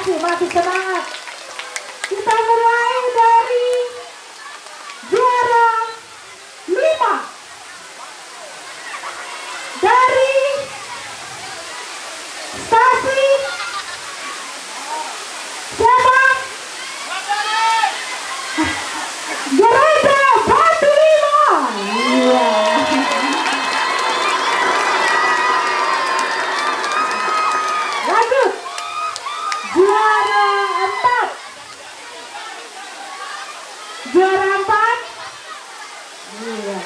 Masih semangat. Kita mulai dari juara 5 dari Stasi siapa? Gereja Batu Lima. Iya. Lanjut. Juara 4. Iya.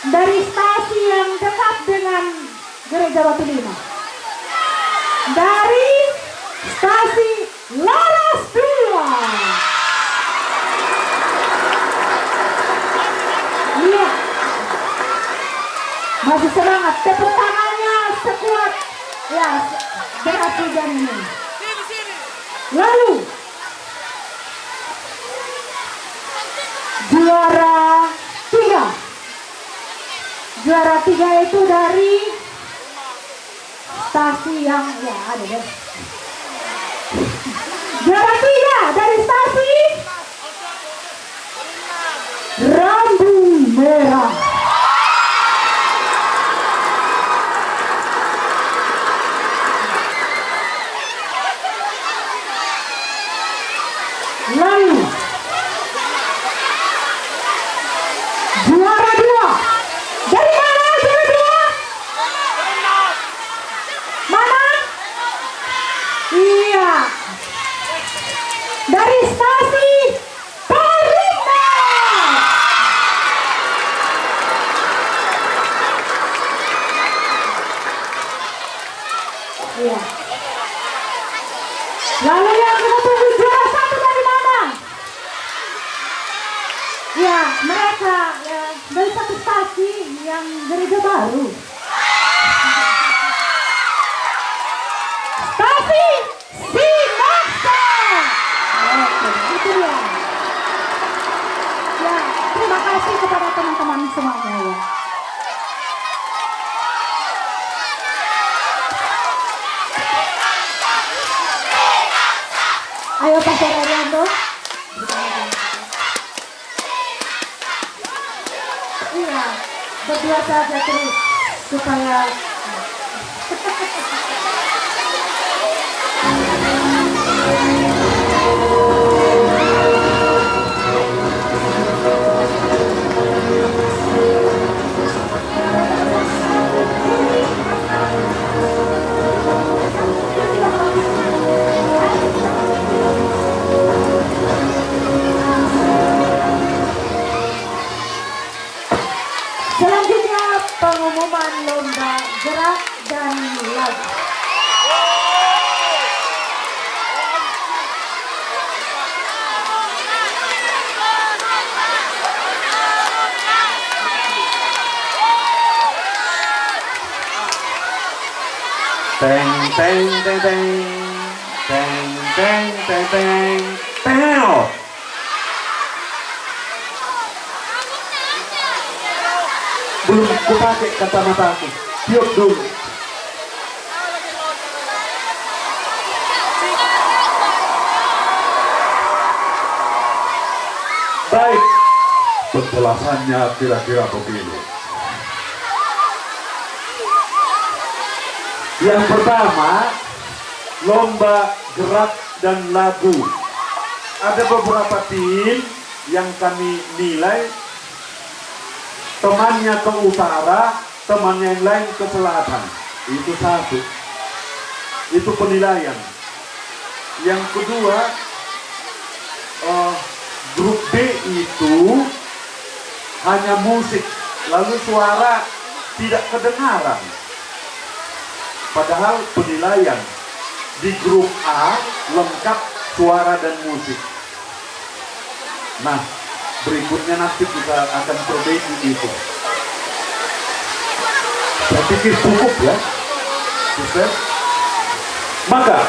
Dari stasi yang dekat dengan Gereja Batu Lima. Dari stasi Laras 2. Iya. Masih semangat. Tepuk tangannya sekuat. Ya, berarti dan ini. Lalu juara 3 itu dari stasi yang ya ada deh. Juara 3 dari stasi Rambung Merah. Lalu juara 2 dari mana? Juara 2 mana?
dari stasi Parunda. Iya. Lalu yang kita tunggu juara 1 dari mana? Ya, mereka ya, dari satu stasi yang gereja baru. Stasi Sinaksa. Oke, itu dia. Ya, terima kasih kepada teman-teman semuanya ya. Ayo Pastor Arianto. Iya, berdua saja terus supaya selanjutnya pengumuman lomba gerak dan lagu.
Teng teng teng teng teng teng teng teng teng. Belum kupakai kacamata aku. Tiup dulu. Baik, penjelasannya kira-kira begini. Yang pertama, lomba gerak dan lagu. Ada beberapa tim yang kami nilai, temannya ke utara, temannya yang lain ke selatan. Itu satu. Itu penilaian. Yang kedua, grup B itu hanya musik, lalu suara tidak kedengaran. Padahal penilaian di grup A lengkap suara dan musik. Nah, berikutnya nanti kita akan perbaiki itu. Saya pikir cukup ya, Sister. Maka,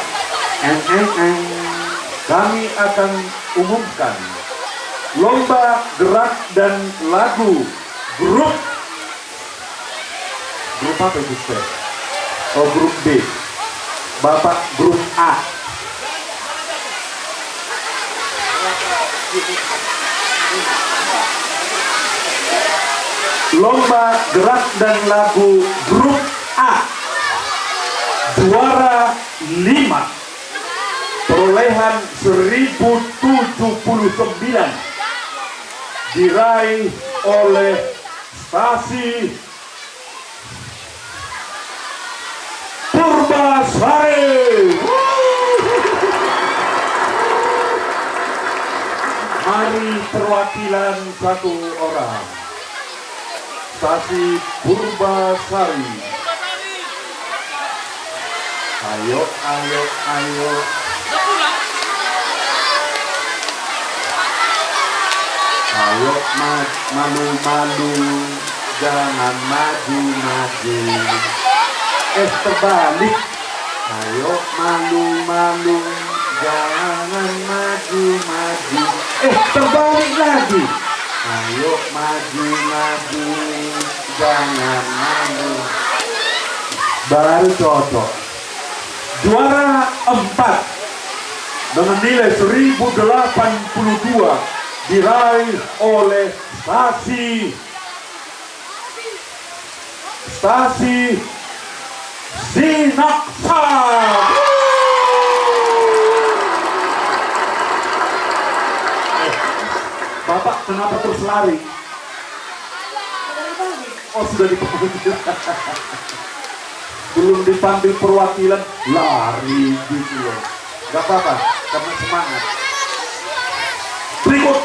kami akan umumkan lomba gerak dan lagu grup apa Sister? Oh, grup B. Bapak grup A. Lomba gerak dan lagu grup A. Juara 5. Perolehan 1079 diraih oleh stasi Purbasari. Mari perwakilan satu orang. Stasi Purbasari. Ayo, ayo, ayo. Ayo malu-malu, jangan maju-maju. Terbalik. Ayo malu-malu, jangan maju-maju. Terbalik lagi. Ayo maju-maju, jangan malu. Baru cocok. Juara 4 dengan nilai 1082 diraih oleh stasi Sinaksa. Bapak kenapa terus lari? Oh, sudah dipanggil. Belum dipanggil perwakilan, lari gitu loh. Gak apa-apa, kamu semangat. Berikut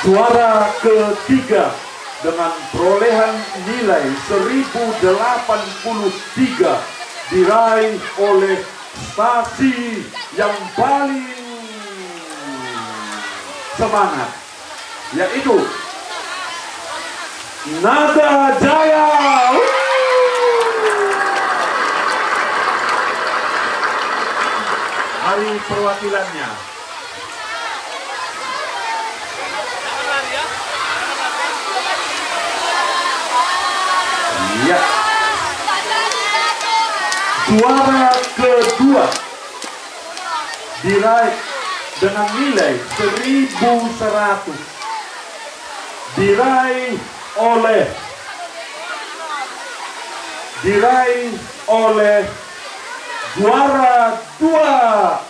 juara ketiga dengan perolehan nilai 1083 diraih oleh stasi yang paling semangat, yaitu Nada Jaya. Hari perwakilannya. Iya. Juara kedua diraih dengan nilai 1100, diraih oleh juara dua,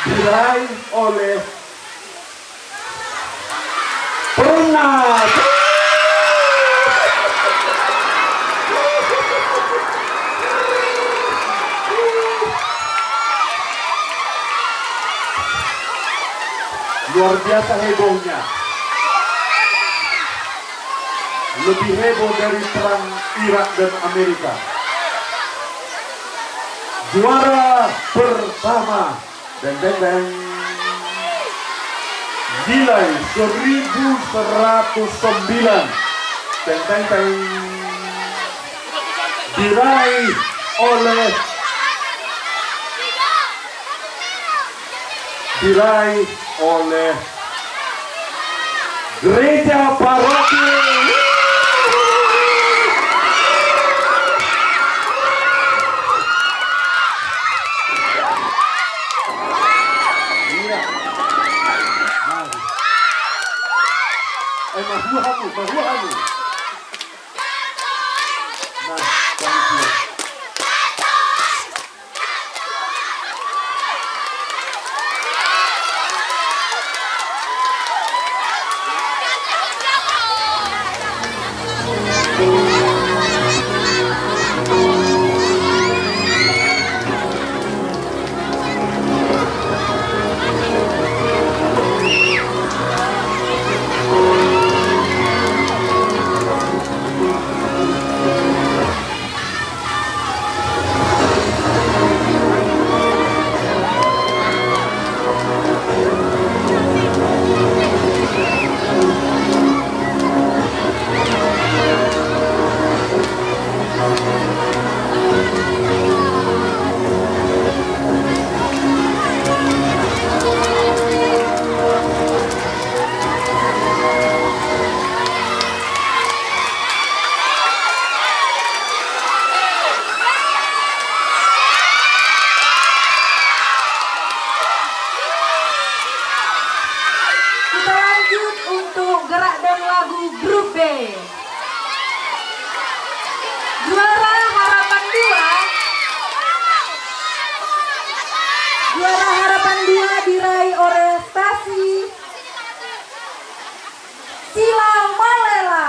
diraih oleh Pernah. Luar biasa hebohnya. Lebih heboh dari perang Irak dan Amerika. Juara pertama dan nilai 1109 diraih oleh Gereja Paroki Mahuamu. Nah, panitia.
Juara Harapan 2 diraih oleh stasi Silang Malela.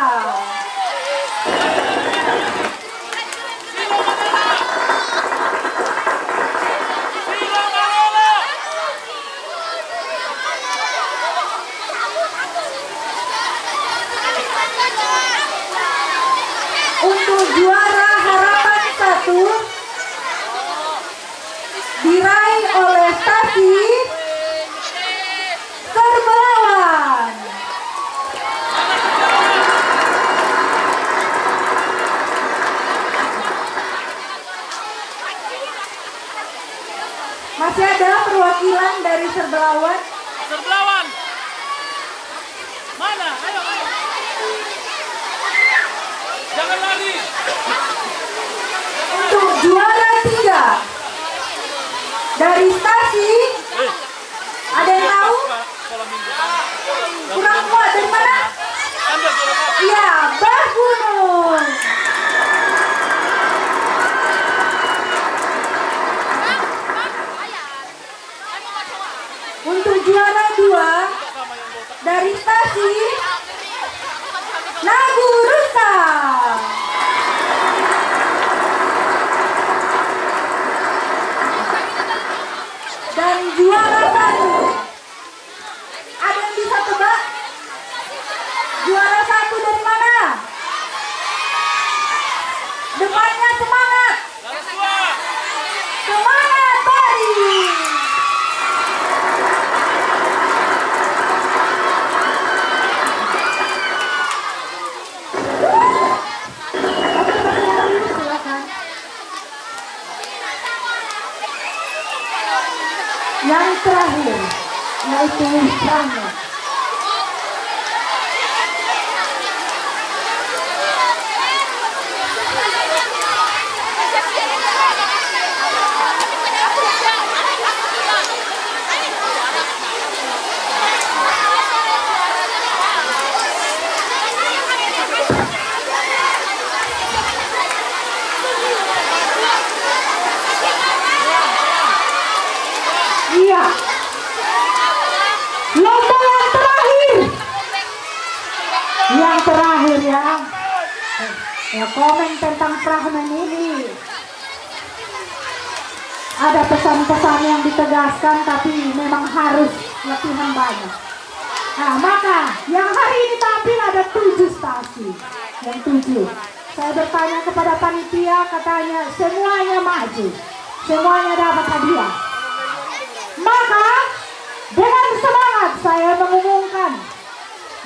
Untuk juara Harapan 1 diraih oleh stasi Serbelawan. Masih ada perwakilan dari Serbelawan.
Serbelawan. Mana? Ayo. Jangan lari.
Untuk juara 3 dari stasi, ada yang tahu? Kurang kuat dari mana? Iya, Bahgunung. Untuk juara 2 dari stasi Lagu Rusa.
yang terakhir yaitu Prano. Iya. Lomba yang terakhir. Yang terakhir ya. Ya komen tentang Prahman ini. Ada pesan-pesan yang ditegaskan tapi memang harus latihan banyak. Nah maka yang hari ini tampil ada 7 stasi. Yang 7. Saya bertanya kepada panitia, katanya semuanya maju. Semuanya dapat hadiah. Maka dengan semangat saya mengumumkan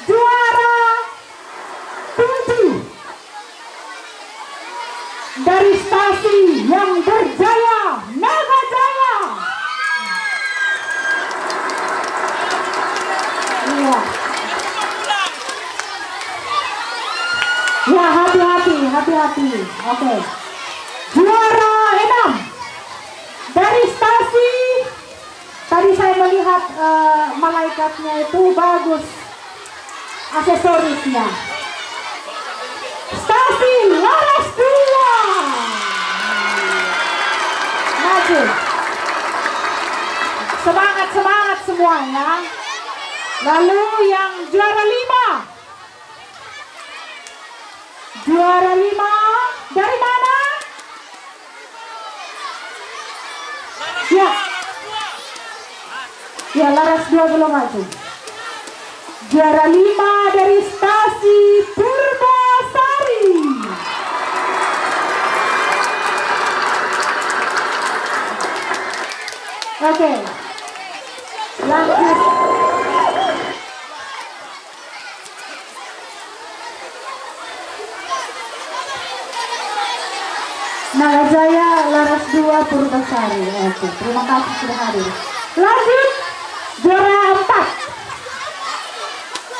juara 7 dari stasi yang berjaya, Mega Jaya. Iya. Ya hati-hati. Oke. Juara 6 dari stasi. Tadi saya melihat malaikatnya itu bagus aksesorisnya. Stasi Laras 2. Maju. Semangat semuanya. Lalu yang juara 5. Juara 5 dari mana? Ya, Laras 2 belum maju. Juara 5 dari stasi Purbasari. Oke. Lanjut. Mega Jaya Laras 2 Purbasari. Oke, terima kasih sudah hadir. Lanjut. Juara 4.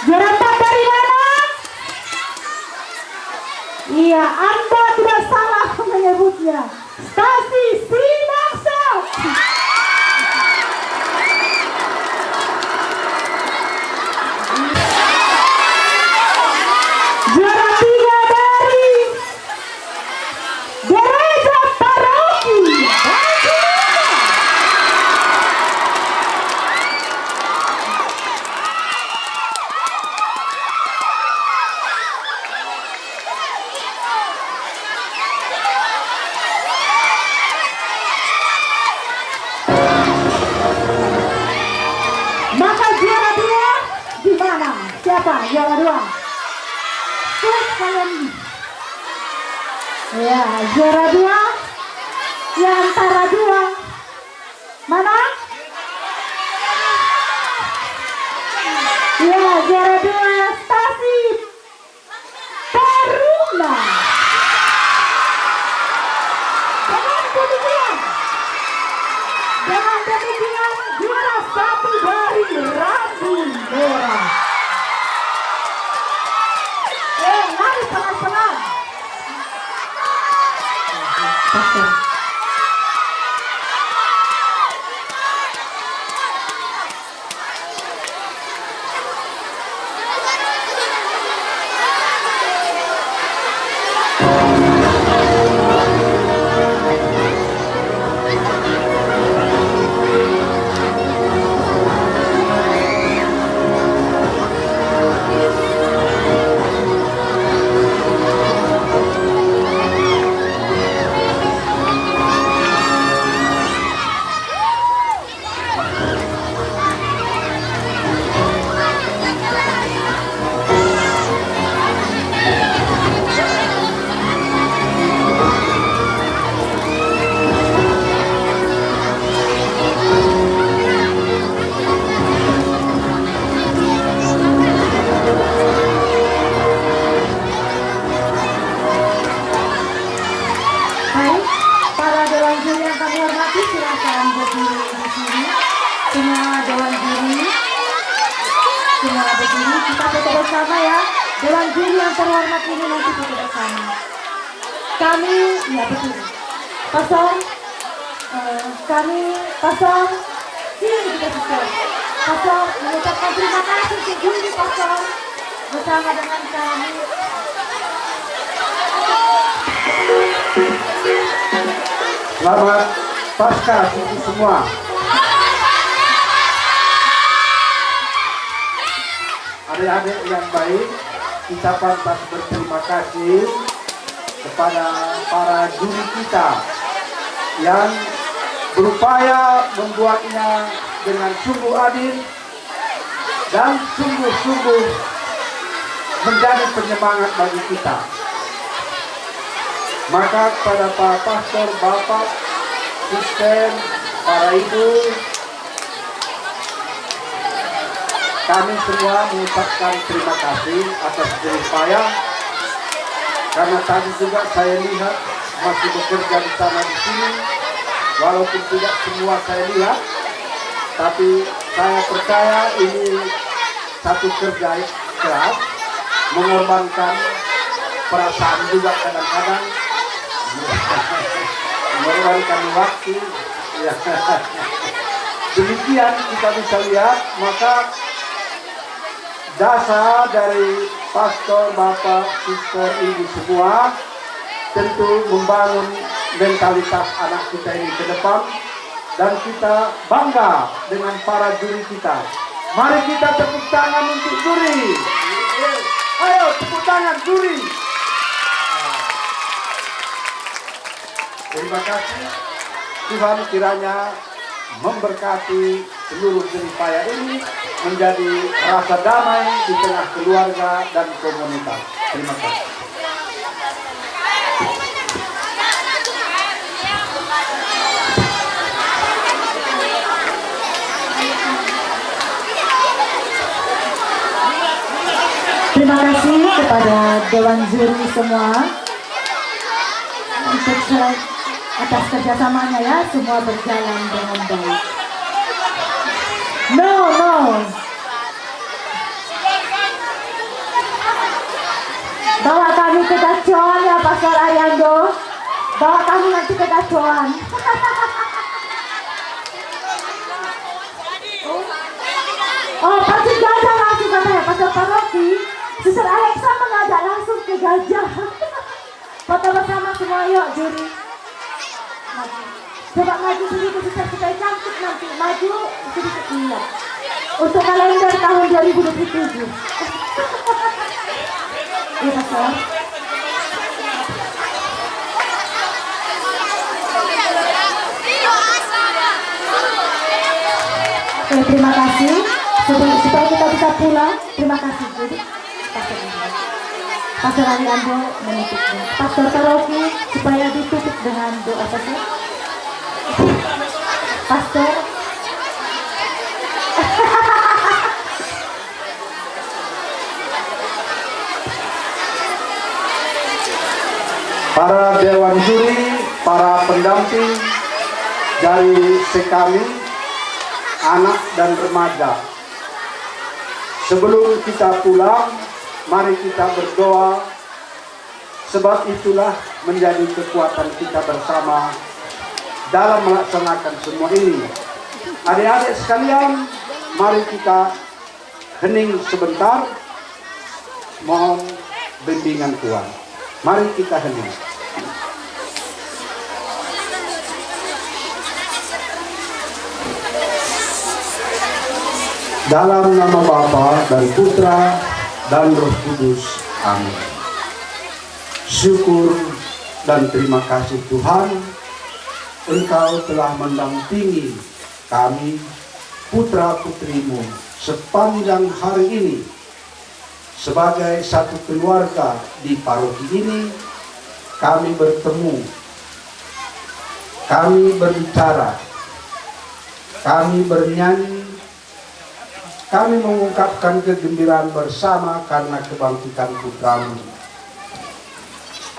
Juara 4 dari mana? Iya, Anda tidak salah menyebutnya. Stasi Sinaksat. Juara 3 dari Gereja Paroki. Maka juara 2 di mana? Siapa juara 2? Kalian. Ya, juara 2 di antara 2. Mana? Ya, juara 2 stasi Taruna. Dengan demikian juara 1 dari Rambu Merah. Mari pelan-pelan. Para dewan juri yang kami hormati, silakan berdiri di sini. semua Dewan Juri. Semua berdiri, kita foto bersama ya. Dewan Juri yang terhormat ini nanti foto bersama. Kami, ya betul. Pasang, kami pasang, sini kita pasang. Pasang mengucapkan terima kasih untuk Juri pasang bersama dengan kami.
Selamat Paskah untuk semua. Adik-adik yang baik, ucapan berterima kasih kepada para juri kita yang berupaya membuatnya dengan sungguh adil dan sungguh-sungguh menjadi penyemangat bagi kita. Maka kepada para pastor, bapak, suster, para ibu, kami semua mengucapkan terima kasih atas jerih payah, karena tadi juga saya lihat masih bekerja di sana di sini, walaupun tidak semua saya lihat, tapi saya percaya ini satu kerja keras, mengorbankan perasaan juga kadang-kadang, mengorbankan waktu. Ya. Demikian kita bisa lihat, maka dasar dari pastor, bapak, suster, ibu semua tentu membangun mentalitas anak kita ini ke depan, dan kita bangga dengan para juri kita. Mari kita tepuk tangan untuk juri. Ayo tepuk tangan juri. Terima kasih. Tuhan kiranya memberkati seluruh jerih payah ini menjadi rasa damai di tengah keluarga dan komunitas. Terima kasih.
Terima kasih kepada Dewan Juri semua untuk atas kerjasamanya ya, semua berjalan dengan baik. No. Bawa kami ke gacuan ya Pastor Ariando. Bawa kami nanti ke gacuan. Oh, pasti gajah langsung katanya Pastor Paroki. Suster Alexa mengajak langsung ke gajah. Foto bersama semua, yuk juri. Maju. Coba maju sedikit suster supaya cantik nanti. Maju sedikit iya. Untuk kalender tahun 2027. Iya Pastor. Oke, terima kasih. Supaya kita bisa pulang, terima kasih. Jadi, Pastor Ariando menutupnya. Pastor Paroki supaya ditutup dengan doa Pastor. Pastor.
Para dewan juri, para pendamping dari sekami, anak dan remaja. Sebelum kita pulang, mari kita berdoa, sebab itulah menjadi kekuatan kita bersama dalam melaksanakan semua ini. Adik-adik sekalian, mari kita hening sebentar, mohon bimbingan Tuhan. Mari kita hening. Dalam nama Bapa dan Putra dan Roh Kudus. Amin. Syukur dan terima kasih Tuhan, Engkau telah mendampingi kami, putra-putrimu, sepanjang hari ini. Sebagai satu keluarga di paroki ini, kami bertemu, kami berbicara, kami bernyanyi, kami mengungkapkan kegembiraan bersama karena kebangkitan putramu.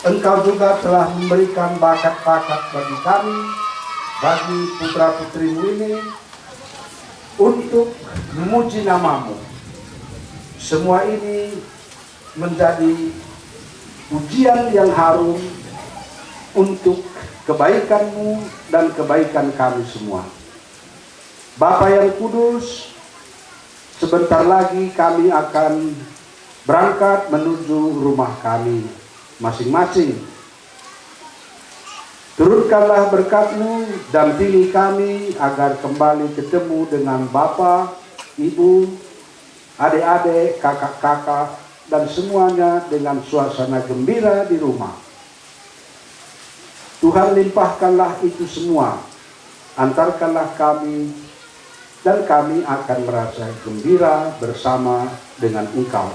Engkau juga telah memberikan bakat-bakat bagi kami, bagi putra-putrimu ini, untuk memuji namamu. Semua ini menjadi pujian yang harum untuk kebaikanmu dan kebaikan kami semua. Bapa yang kudus, sebentar lagi kami akan berangkat menuju rumah kami masing-masing. Turunkanlah berkat-Mu, dampingi kami agar kembali ketemu dengan Bapa, Ibu, adik-adik, kakak-kakak, dan semuanya dengan suasana gembira di rumah. Tuhan, limpahkanlah itu semua, antarkanlah kami, dan kami akan merasa gembira bersama dengan Engkau.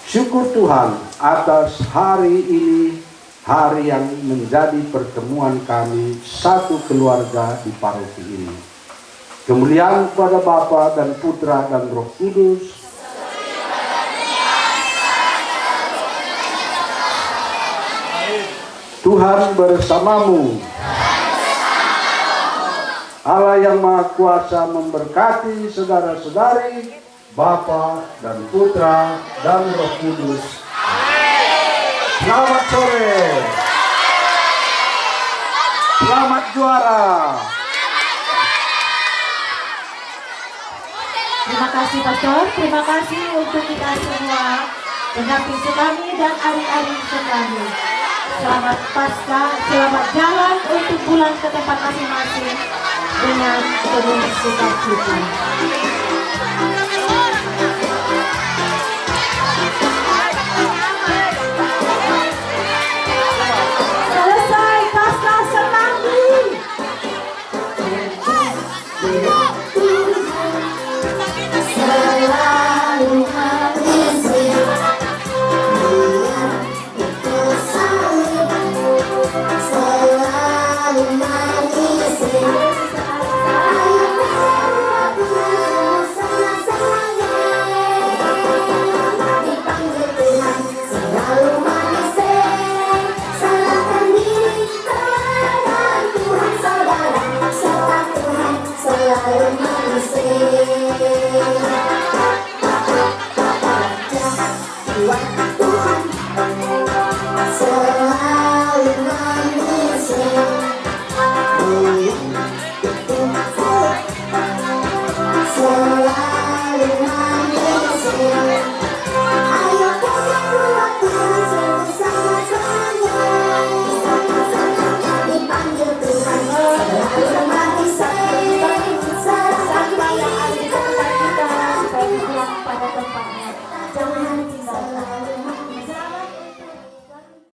Syukur Tuhan atas hari ini, hari yang menjadi pertemuan kami satu keluarga di paroki ini. Kemuliaan kepada Bapa dan Putra dan Roh Kudus. Tuhan bersamamu. Allah yang Maha Kuasa memberkati saudara-saudari, Bapa dan Putra dan Roh Kudus. Selamat sore. Selamat juara.
Terima kasih Pastor, terima kasih untuk kita semua, pendamping kami dan adik-adik kami. Selamat Paskah, selamat jalan untuk pulang ke tempat masing-masing dengan penuh sukacita. Selesai Paskah Semanggi.
Selalu mengisi selalu mengisi dipanggil Tuhan, selalu mengisi salahkan diri kepada Tuhan saudara, serta Tuhan selalu mengisi.